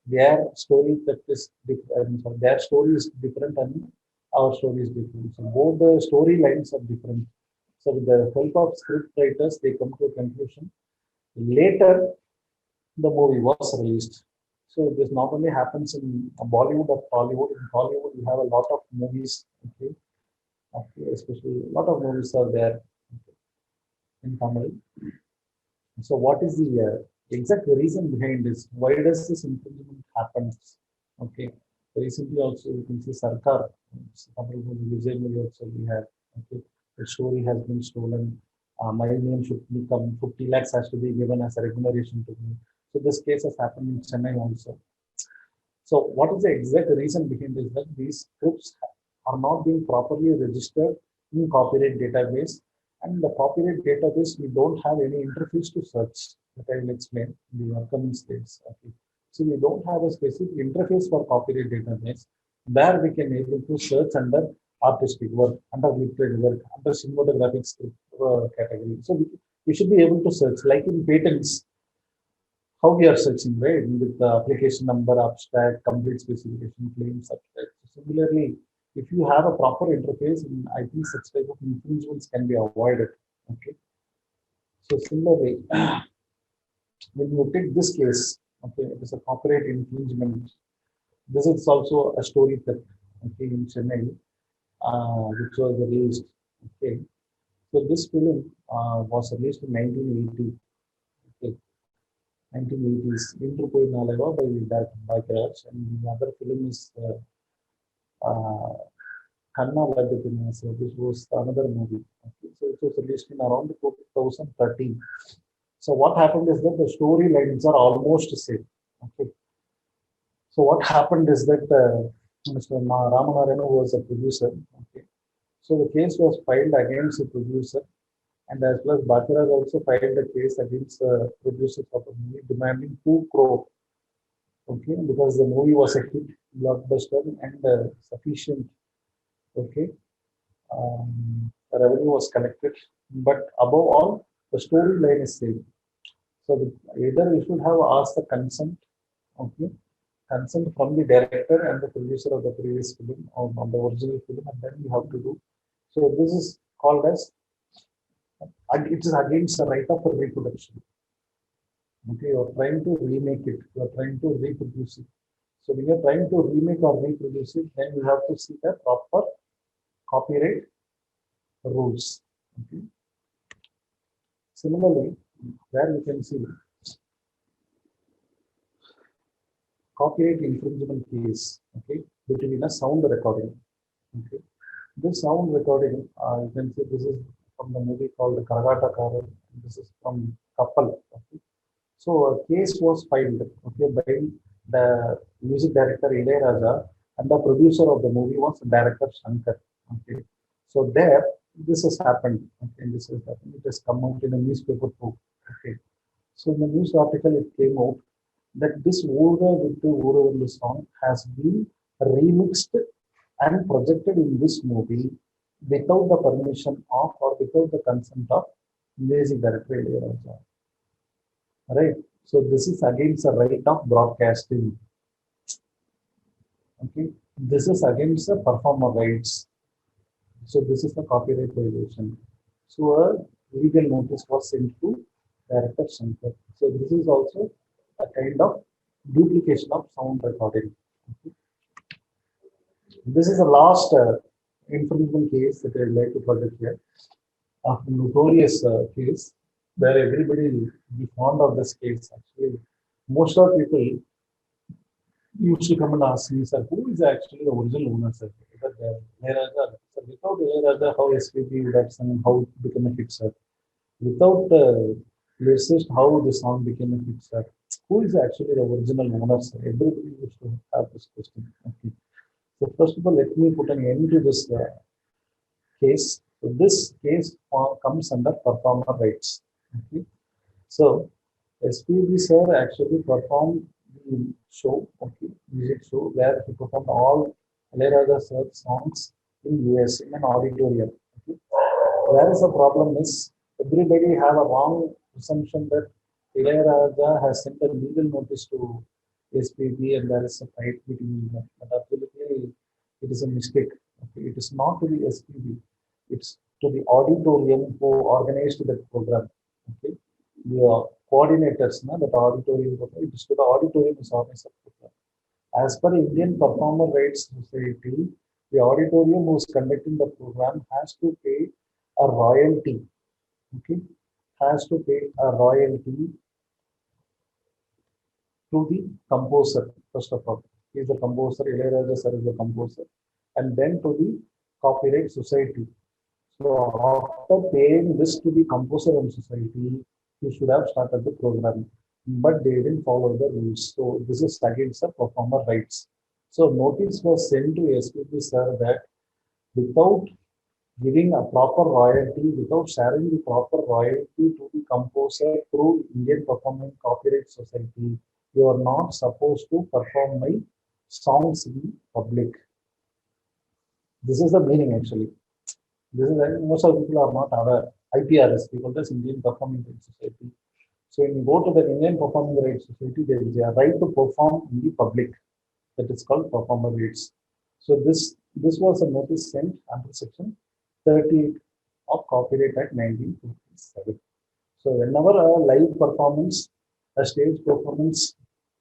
their story that is different, their story is different and our story is different. So both the storylines are different. So with the help of script writers, they come to a conclusion. Later, the movie was released. So this not only happens in Bollywood or Hollywood. In Hollywood, we have a lot of movies, okay, okay, especially a lot of movies are there, okay, in Tamil. So what is the exact reason behind this? Why does this infringement happen? Okay, recently also you can see Sarkar, Tamil movie Vijay movie also we have. Okay, the story has been stolen. My name should become 50 lakhs has to be given as a remuneration to me. So this case has happened in Chennai also. So what is the exact reason behind this? That these scripts are not being properly registered in copyright database, and the copyright database we don't have any interface to search. That I will explain in the upcoming slides. Okay. So we don't have a specific interface for copyright database where we can able to search under artistic work, under literary work, under cinematographic script category. So we should be able to search like in patents how we are searching, right? With the application number, abstract, complete specification, claim, subtract. Similarly, If you have a proper interface, I think such type of infringements can be avoided. Okay. So similarly, when you take this case, okay, it is a copyright infringement. This is also a story that, okay, in Chennai, which was released. Okay, so this film was released in 1980. Okay, 1980s. Indru Poi Naleva by director Bhagraj, and the other film is Kanna Ladupina. So this was another movie. Okay, so it was released in around 2013. So what happened is that the storylines are almost the same. Okay. So what happened is that Mr. Ramanarayana was a producer. Okay. So the case was filed against the producer, and as well as Bhatiraj also filed a case against the producers of the movie, demanding 2 crore. Okay, because the movie was a hit, blockbuster, and sufficient. Okay, revenue was collected, but above all, the storyline is same. So either we should have asked the consent, okay, consent from the director and the producer of the previous film or on the original film, and then you have to do. So this is called as, it is against the right of reproduction. Okay, you are trying to remake it, you are trying to reproduce it. So when you are trying to remake or reproduce it, then you have to see the proper copyright rules. Okay. Similarly, where you can see copyright infringement case, okay, between a sound recording. Okay, this sound recording, you can see this is from the movie called Karagata Karan. This is from Kappal. Okay. So a case was filed, okay, by the music director Ilayaraja, and the producer of the movie was director Shankar. Okay, so there this has happened. Okay, this has happened. It has come out in a newspaper too. Okay, so in the news article it came out that this Ura with the Ura song has been remixed and projected in this movie without the permission of or without the consent of music director Ilayaraja. Right. So this is against the right of broadcasting. Okay. This is against the performer rights. So this is the copyright violation. So a legal notice was sent to Director Shankar. So this is also a kind of duplication of sound recording. Okay. This is the last infringement case that I would like to project here. A notorious case where everybody will be fond of this case. Actually, most of people used to come and ask me, sir, who is actually the original owner, sir? So without Ilayaraja, how SPP would have sung, how it became a hit, sir? Without lyricist, how the song became a hit, sir? Who is actually the original owner, sir? Everybody used to have this question. Okay. So first of all, let me put an end to this case. So this case comes under performer rights. Okay. So SPB sir actually performed the show, okay, music show, where he performed all Ilayaraja sir songs in US in an auditorium. Okay. Whereas the problem is everybody have a wrong assumption that Ilayaraja has sent a legal notice to SPB and there is a fight between them. But absolutely it is a mistake. Okay. It is not to the SPB. It's to the auditorium who organized the program. Okay. The coordinators, that auditorium, it is to the auditorium is organized the program. As per Indian Performer Rights Society, the auditorium who is conducting the program has to pay a royalty. Okay, has to pay a royalty to the composer, first of all. He is the composer, Ilayaraja sir is the composer, and then to the Copyright Society. So after paying this to the composer and society, he should have started the program, but they didn't follow the rules. So this is against the performer rights. So notice was sent to SPP sir that without giving a proper royalty, without sharing the proper royalty to the composer through Indian Performing Copyright Society, you are not supposed to perform my songs in public. This is the meaning actually. This is most of the people are not aware. IPRS, we call this Indian Performing Rights Society. So when you go to the Indian Performing Rights Society, there is a right to perform in the public. That is called performer rights. So this This was a notice sent under section 38 of Copyright Act 1957. So whenever a live performance, a stage performance,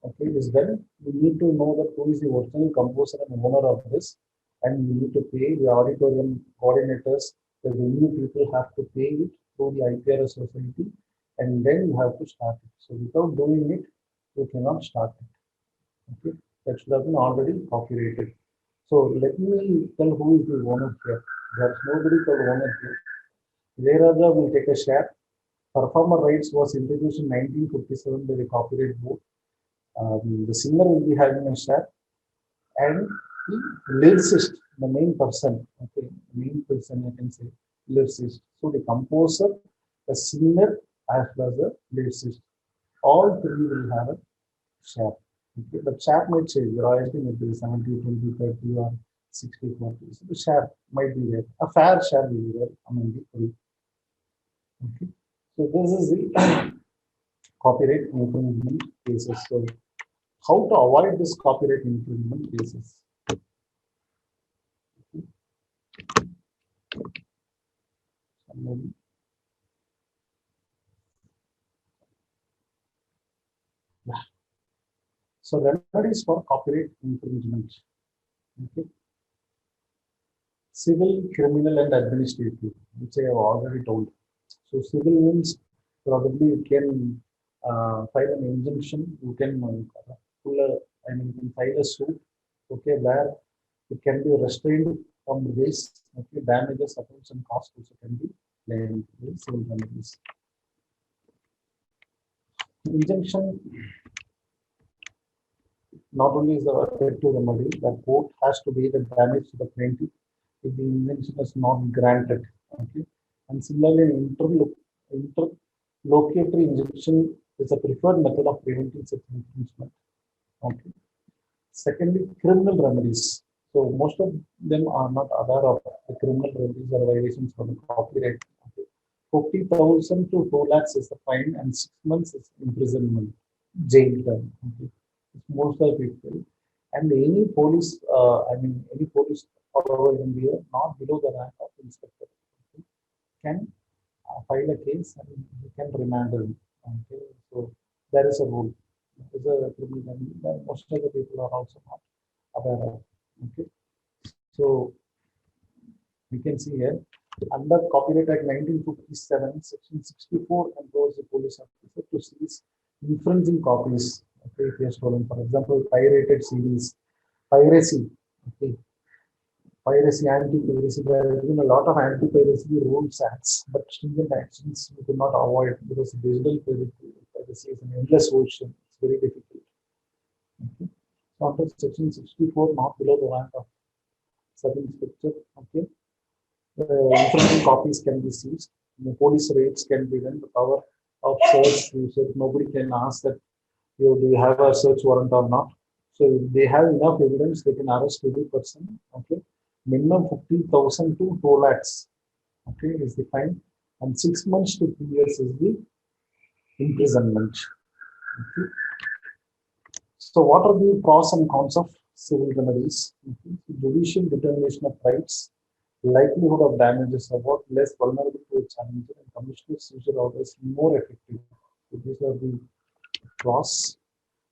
okay, is done, we need to know that who is the original composer and owner of this, and we need to pay the auditorium coordinators. The venue people have to pay it through the IPRS society, and then you have to start it. So without doing it, you cannot start it. Okay, that should have been already copyrighted. So let me tell who is the owner here. There's nobody called owner here. Ilayaraja will take a share. Performer rights was introduced in 1957 by the Copyright Board. The singer will be having a share, and the lyricist, the main person, okay, main person I can say, lyricist. So the composer, the singer, as well as the lyricist, all three will have a share. Okay, the share might change. The royalty might be 70, 20, 30, or 60, 40. So the share might be there. A fair share will be there among the three. Okay. So this is the copyright infringement cases. So how to avoid this copyright infringement cases? So remedies for copyright infringement. Okay. Civil, criminal, and administrative, which I have already told. So civil means probably you can file an injunction. You can pull a, I mean, you can file a suit. Okay, where it can be restrained from raise. Okay, damages, offense, and cost also can be claimed in civil remedies. Injunction not only is the effective remedy, the court has to pay the damage to the plaintiff if the injunction is not granted. Okay, and similarly, interlocutory injunction is a preferred method of preventing such infringement. Okay. Secondly, criminal remedies. So most of them are not aware of the criminal remedies or violations from the copyright. Okay. 50,000 to 2 lakhs is the fine, and 6 months is imprisonment, jail term. Okay. Most of the people, and any police, any police all in India, not below the rank of inspector, okay, can file a case and you can remand them. Okay, so there is a rule. There is a criminal remedy that most of the people are also not aware of. Okay, so you can see here under Copyright Act 1957, Section 64 empowers the police officer to seize infringing copies. Okay, if they are stolen, for example, pirated CDs, piracy. Okay, piracy, anti-piracy. There have been a lot of anti-piracy rules acts, but stringent actions we could not avoid because digital piracy is an endless ocean. It's very difficult. Okay. So under Section 64, not below the rank of sub-inspector. Okay. Infringing copies can be seized. The police raids can be done. The power of search. Nobody can ask that do you have a search warrant or not. So if they have enough evidence, they can arrest every person. Okay. Minimum 15,000 to 2 lakhs. Okay, is the fine, and 6 months to 2 years is the imprisonment. Okay. So what are the pros and cons of civil remedies? Okay. Judicial determination of rights, likelihood of damages about less vulnerable to a challenge, and commissioner seizure orders more effective. So these are the pros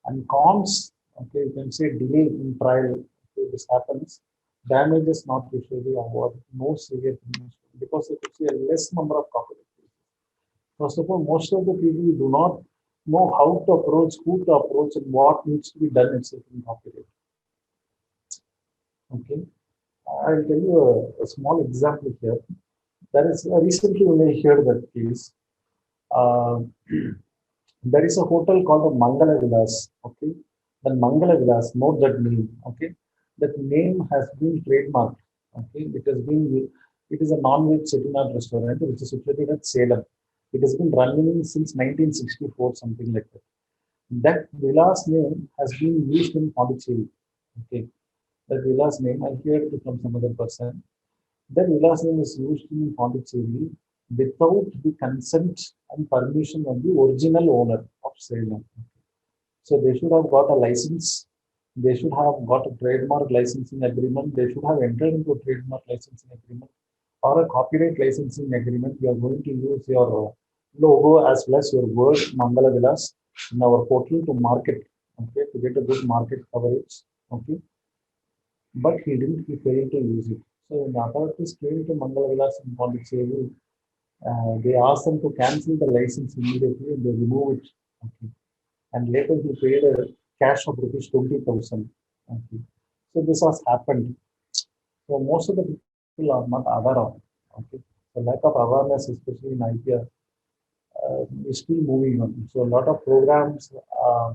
and cons. Okay, you can say delay in trial. Okay, this happens. Damages not usually awarded, no severe punishment because you could see a less number of copyright cases. First of all, most of the people do not know how to approach, who to approach, and what needs to be done itself in copyright. Okay, I'll tell you a small example here. There is recently when I heard that case. There is a hotel called the Mangala Vilas. Okay, the Mangala Vilas. Note that name. Okay, that name has been trademarked. Okay, it is a non-veg chettinad restaurant which is situated at Salem. It has been running since 1964, something like that. That Vilas name has been used in Pondicherry. Okay, that Vilas name I heard it from some other person. That Vilas name is used in Pondicherry without the consent and permission of the original owner of Salem. So they should have got a license They should have got a trademark licensing agreement. They should have entered into a trademark licensing agreement or a copyright licensing agreement. You are going to use your logo as well as your word Mangala Vilas in our portal to market, okay, to get a good market coverage, okay. But he didn't. He failed to use it. So when the authorities came to Mangala Vilas in Pondicherry, they asked them to cancel the license immediately and they remove it. Okay. And later he paid a cash of rupees 20,000. Okay. So this has happened. So most of the people are not aware of it. Okay. The lack of awareness, especially in IPR, is still moving on. So a lot of programs,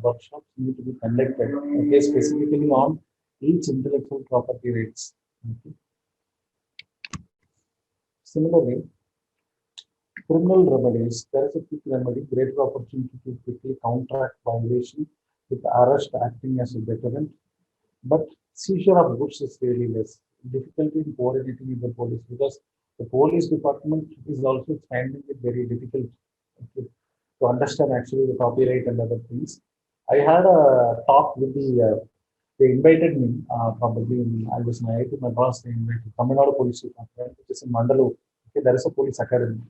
workshops need to be conducted, okay, specifically on each intellectual property rights. Okay. Similarly, criminal remedies, there is a quick remedy, greater opportunity to quickly counteract violation with arrest acting as a deterrent. But seizure of goods is really less. Difficulty in coordinating with the police because the police department is also finding it very difficult, okay, to understand actually the copyright and other things. I had a talk with they invited me, probably I was in IIT Madras, they invited Tamil Nadu Police Department, which is in Mandalore. Okay, there is a police academy.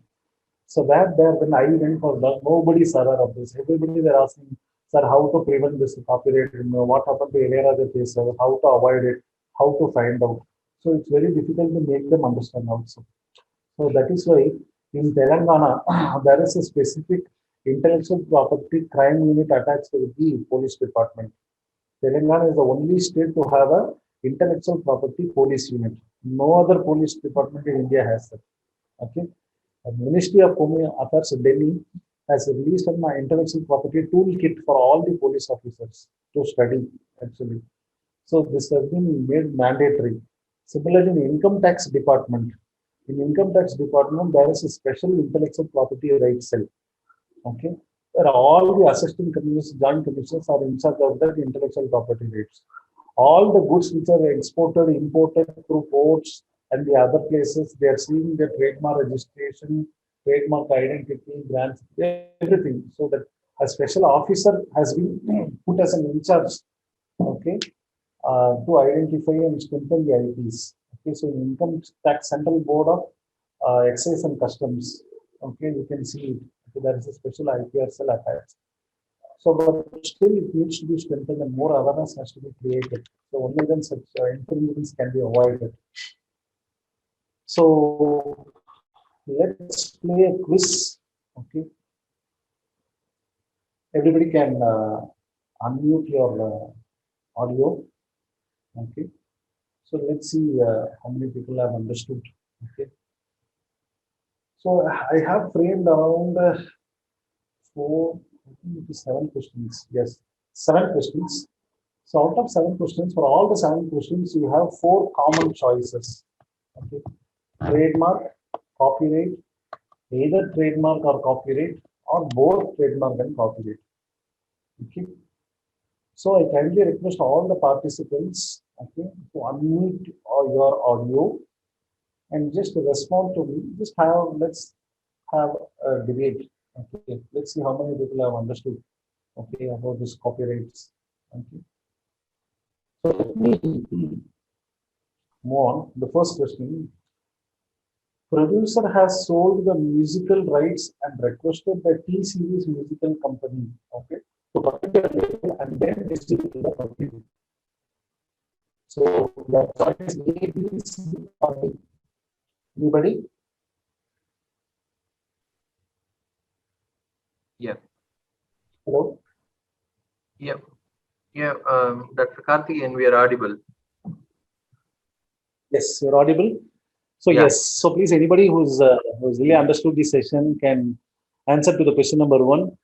So there, when I went for that, nobody is aware of this. Everybody they're asking, sir, how to prevent this copyright? What happened to Ilayaraja case? How to avoid it? How to find out? So it's very difficult to make them understand also. So that is why in Telangana there is a specific intellectual property crime unit attached to the police department. Telangana is the only state to have a intellectual property police unit. No other police department in India has that. Okay. The Ministry of Home Affairs of Delhi has released an intellectual property toolkit for all the police officers to study actually. So this has been made mandatory. Similarly, in income tax department, there is a special intellectual property rights cell. Okay, where all the assistant commissioners, joint commissioners are in charge of the intellectual property rights. All the goods which are exported, imported through ports and the other places, they are seeing the trademark registration, trademark identity, grants, everything. So that a special officer has been put as an in charge, okay, to identify and strengthen the IPs. Okay, so in Income Tax Central Board of Excise and Customs, okay, you can see it. Okay, there is a special IPR cell attached. So, but still it needs to be strengthened and more awareness has to be created. So only then such infringements can be avoided. So let's play a quiz. Okay, everybody can unmute your audio. Okay, so let's see how many people have understood. Okay, so I have framed around four, I think it is 7 questions. Yes, 7 questions. So out of 7 questions, for all the 7 questions, you have 4 common choices. Okay, trademark, copyright, either trademark or copyright, or both trademark and copyright. Okay. So I kindly request all the participants, okay, to unmute your audio and just respond to me. Let's have a debate. Okay, let's see how many people have understood, okay, about this copyrights. Okay. So let me move on. The first question. Producer has sold the musical rights and requested the T-Series musical company, okay, to protect the label and then distribute the public. So the choice is A, B, C, or D. Anybody? Yeah. Hello? Yeah. Yeah. Dr. Karthikeyan, we are audible. Yes, you're audible. So Yeah. yes, so please anybody who's really understood this session can answer to the question number 1.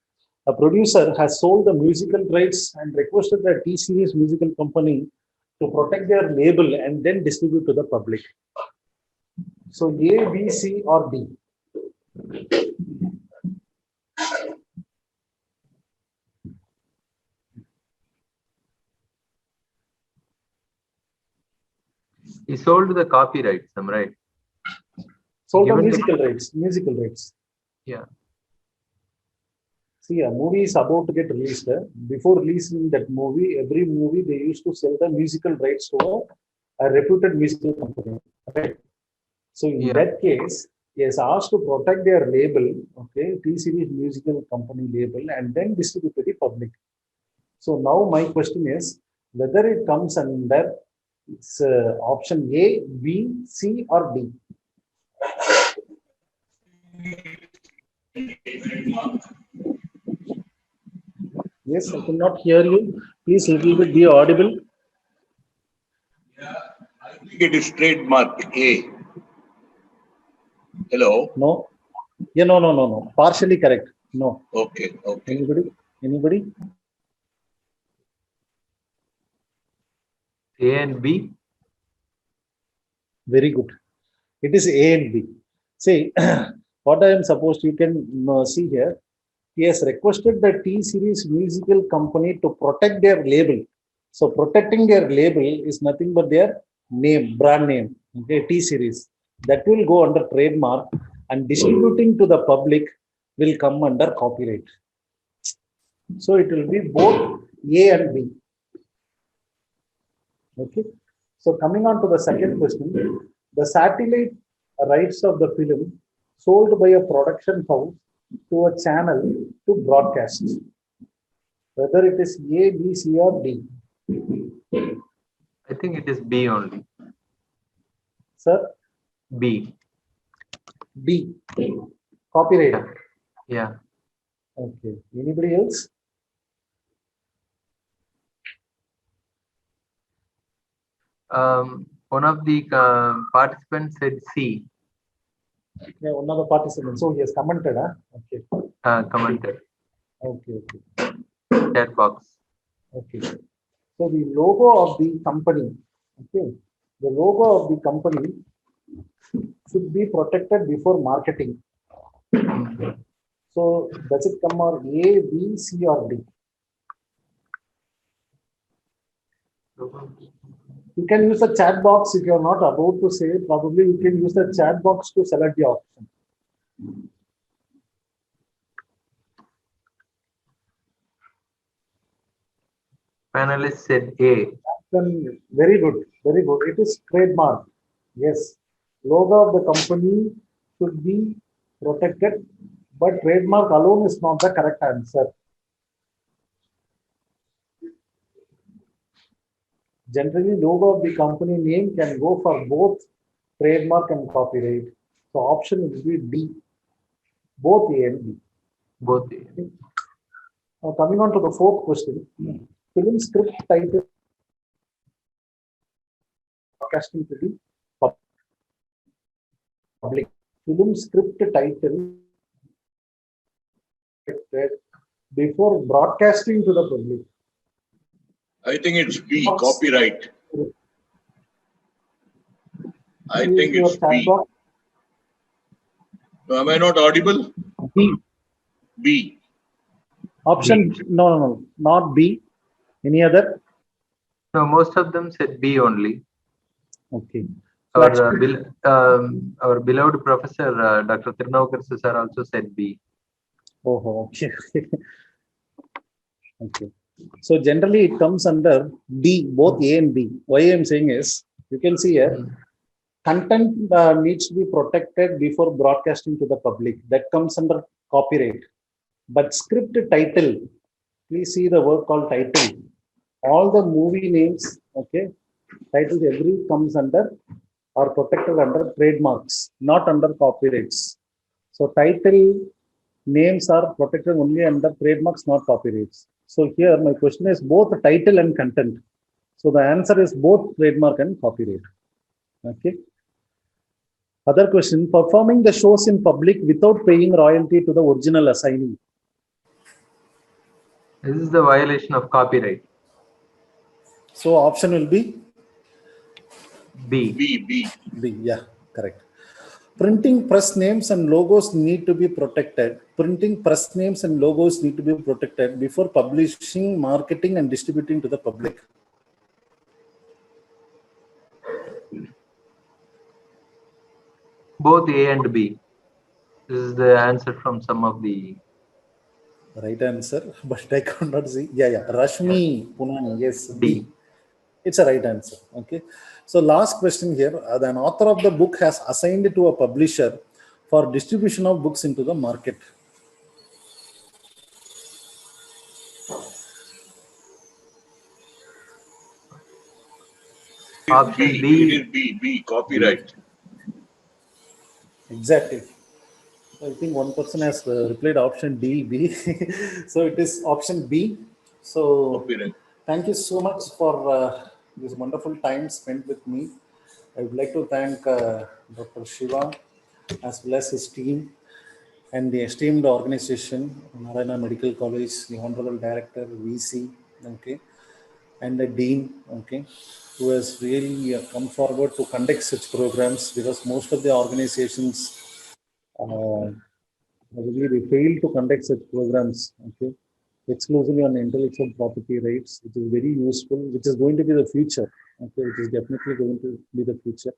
A producer has sold the musical rights and requested the T-Series musical company to protect their label and then distribute to the public. So A, B, C, or D? He sold the copyrights, am I right? Sold the musical rights. Musical rights. Yeah. See, a movie is about to get released. Before releasing that movie, every movie they used to sell the musical rights to a reputed musical company. Right? So in Yeah. that case, yes, asked to protect their label, okay, T Series musical company label, and then distribute to the public. So now my question is whether it comes under it's option A, B, C, or D. Yes, I could not hear you. Please little bit be audible. I think it is trademark A. Hello? No. Yeah, no. Partially correct. No. Okay. Anybody? Anybody? A and B. Very good. It is A and B. See, what I am supposed you can see here. He has requested the T Series musical company to protect their label. So protecting their label is nothing but their name, brand name. Okay, T Series. That will go under trademark, and distributing to the public will come under copyright. So it will be both A and B. Okay. So coming on to the second question, the satellite rights of the film sold by a production house to a channel to broadcast, whether it is A, B, C, or D. I think it is B only. Sir, B. D. Copyright. Yeah. Okay. Anybody else? One of the participants said C. Yeah, one of the participants. So he has commented. Huh? Okay. Commented. Okay. Chat box. Okay. So the logo of the company. Okay. The logo of the company should be protected before marketing. So does it come on A, B, C, or D? You can use the chat box if you are not about to say. Probably you can use the chat box to select the option. Panelist said A. Then very good, very good. It is trademark. Yes, logo of the company should be protected, but trademark alone is not the correct answer. Generally, logo of the company name can go for both trademark and copyright. So option will be D, both A and B. Both A. Now coming on to the fourth question, film script title broadcasting to the public. Film script title before broadcasting to the public. I think it's B, copyright. I think it's B. No, am I not audible? B. B. Option B. No, not B. Any other? No, most of them said B only. Okay. Our beloved professor, Dr. Tirunavukar sir also said B. Oh, okay. Okay. So generally it comes under D, both A and B. Why I am saying is, you can see here, content needs to be protected before broadcasting to the public. That comes under copyright. But script title, please see the word called title. All the movie names, okay, titles every comes under or protected under trademarks, not under copyrights. So title names are protected only under trademarks, not copyrights. So here my question is both title and content. So the answer is both trademark and copyright. Okay. Other question, performing the shows in public without paying royalty to the original assignee. This is the violation of copyright. So option will be B. B. Yeah, correct. Printing press names and logos need to be protected. Printing press names and logos need to be protected before publishing, marketing, and distributing to the public. Both A and B. This is the answer from some of the right answer, but I could not see. Yeah. Rashmi Punani, yes, D. D. It's a right answer. Okay. So last question here. An author of the book has assigned it to a publisher for distribution of books into the market. Option It B. is B, copyright. Exactly. I think one person has replied option D, B. So it is option B. So Copyright. thank you so much for this wonderful time spent with me. I would like to thank Dr. Shiva as well as his team and the esteemed organization, Narayana Medical College, the Honorable Director, VC, okay, and the Dean, okay, who has really come forward to conduct such programs, because most of the organizations probably they fail to conduct such programs, okay, exclusively on intellectual property rights, which is very useful, which is going to be the future, okay, which is definitely going to be the future.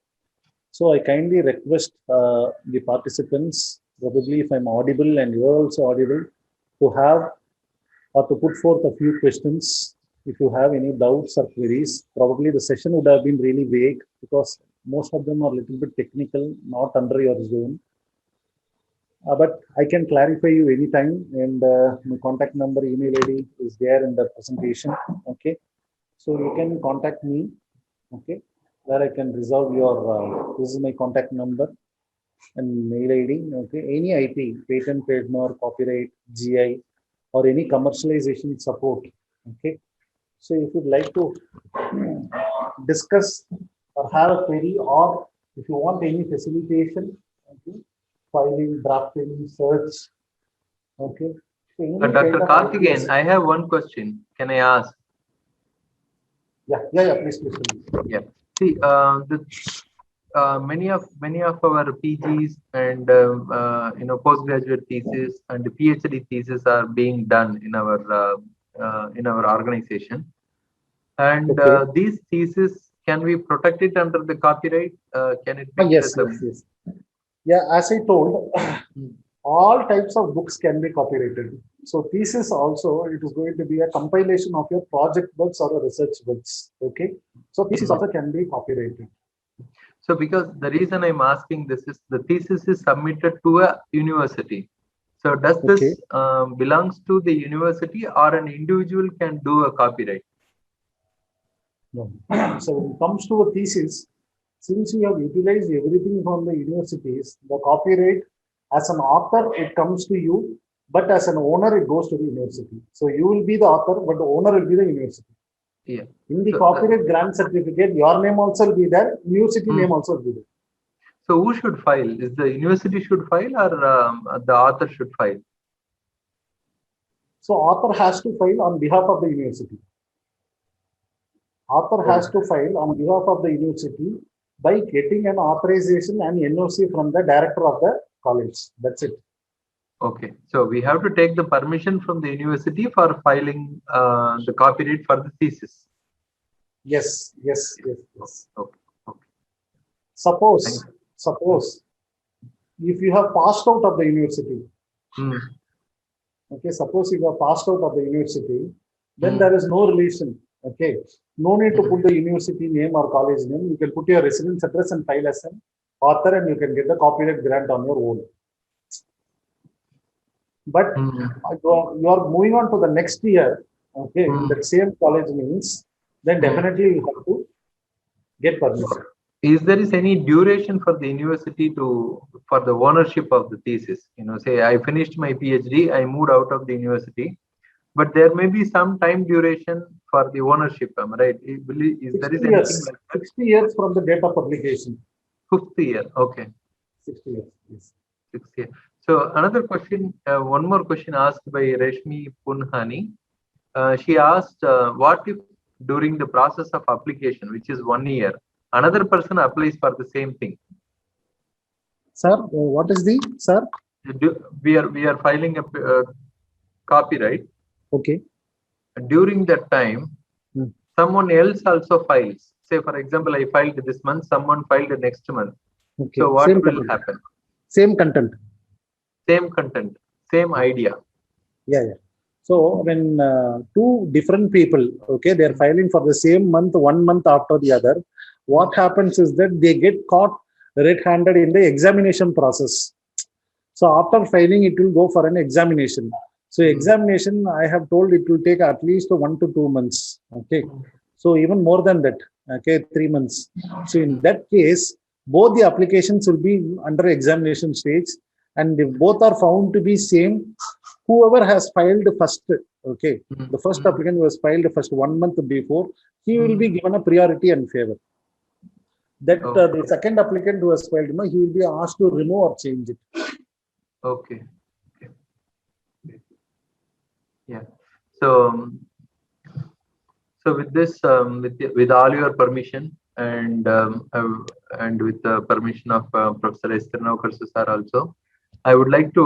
So I kindly request the participants, probably if I'm audible and you're also audible, to have or to put forth a few questions. If you have any doubts or queries, probably the session would have been really vague because most of them are a little bit technical, not under your zone. But I can clarify you anytime, and my contact number, email ID is there in the presentation. Okay, so you can contact me. Okay, where I can resolve your. This is my contact number and mail ID. Okay, any IP, patent, trademark, copyright, GI, or any commercialization support. Okay, so if you'd like to discuss or have a query, or if you want any facilitation, okay, filing, drafting, search, okay. So any Dr. kind of Karthikeyan, ideas- I have one question. Can I ask? Yeah, please. Yeah. See, many of our PGs and postgraduate thesis and PhD thesis are being done in our organization, and Okay. these theses, can we protect it under the copyright? Can it be? Yes. Yeah, as I told, all types of books can be copyrighted. So thesis also, it is going to be a compilation of your project books or a research books. Okay. So thesis also can be copyrighted. So because the reason I'm asking this is the thesis is submitted to a university. So does this belongs to the university, or an individual can do a copyright? No. So when it comes to a thesis, since you have utilized everything from the universities, the copyright as an author, it comes to you, but as an owner, it goes to the university. So you will be the author, but the owner will be the university. Yeah. In the copyright grant certificate, your name also will be there, university name also will be there. So who should file? Is the university should file, or the author should file? So author has to file on behalf of the university. Author has to file on behalf of the university by getting an authorization and NOC from the director of the college. That's it. Okay, so we have to take the permission from the university for filing the copyright for the thesis. Yes. Okay. Suppose if you have passed out of the university, okay, suppose if you have passed out of the university, then there is no relation. Okay, no need to put the university name or college name. You can put your residence address and file as an author, and you can get the copyright grant on your own. But you are moving on to the next year, okay, in the same college means, then definitely you have to get permission. Is there any duration for the university for the ownership of the thesis? Say I finished my PhD, I moved out of the university, but there may be some time duration for the ownership, am I right? Is there is anything like that? 60 years from the date of publication. 5th year, okay. 60 years, yes. 6th year. So another question, one more question asked by Rashmi Punhani. She asked, what if during the process of application, which is 1 year, another person applies for the same thing? Sir, what is the, sir? We are filing a copyright. Okay. During that time, someone else also files. Say, for example, I filed this month, someone filed the next month. Okay. So what will happen? Same content. Same content, same idea. Yeah. So when two different people, okay, they're filing for the same month, 1 month after the other, what happens is that they get caught red-handed in the examination process. So after filing, it will go for an examination. So examination, I have told it will take at least 1 to 2 months. Okay. So even more than that, okay, 3 months. So in that case, both the applications will be under examination stage, and if both are found to be same, whoever has filed first, okay, the first applicant who has filed first 1 month before, he will be given a priority and favor. That the second applicant who has filed, he will be asked to remove or change it. Okay. Yeah. So, with this, with all your permission and with the permission of Professor S. Tirunavukar sir also, I would like to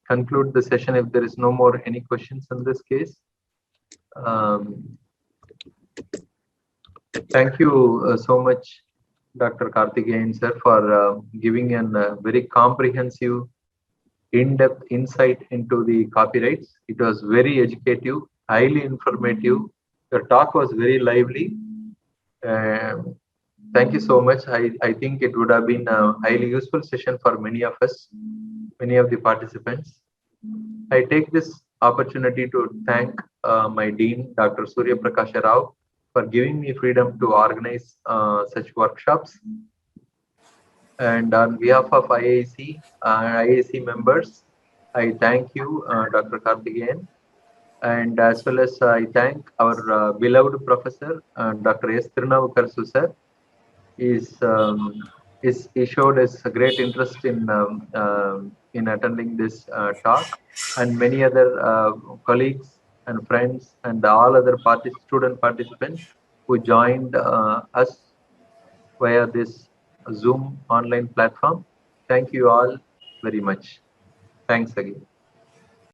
conclude the session if there is no more any questions in this case. Thank you so much, Dr. Karthikeyan sir, for giving a very comprehensive, in-depth insight into the copyrights. It was very educative, highly informative. Your talk was very lively. Thank you so much. I think it would have been a highly useful session for many of us, many of the participants. I take this opportunity to thank my Dean, Dr. Surya Prakash Rao, for giving me freedom to organize such workshops. And on behalf of IAC members, I thank you, Dr. Karthikeyan. And as well as I thank our beloved professor, Dr. S. Tirunavukar sir. He showed us a great interest in attending this talk, and many other colleagues and friends and all other student participants who joined us via this Zoom online platform. Thank you all very much. Thanks again.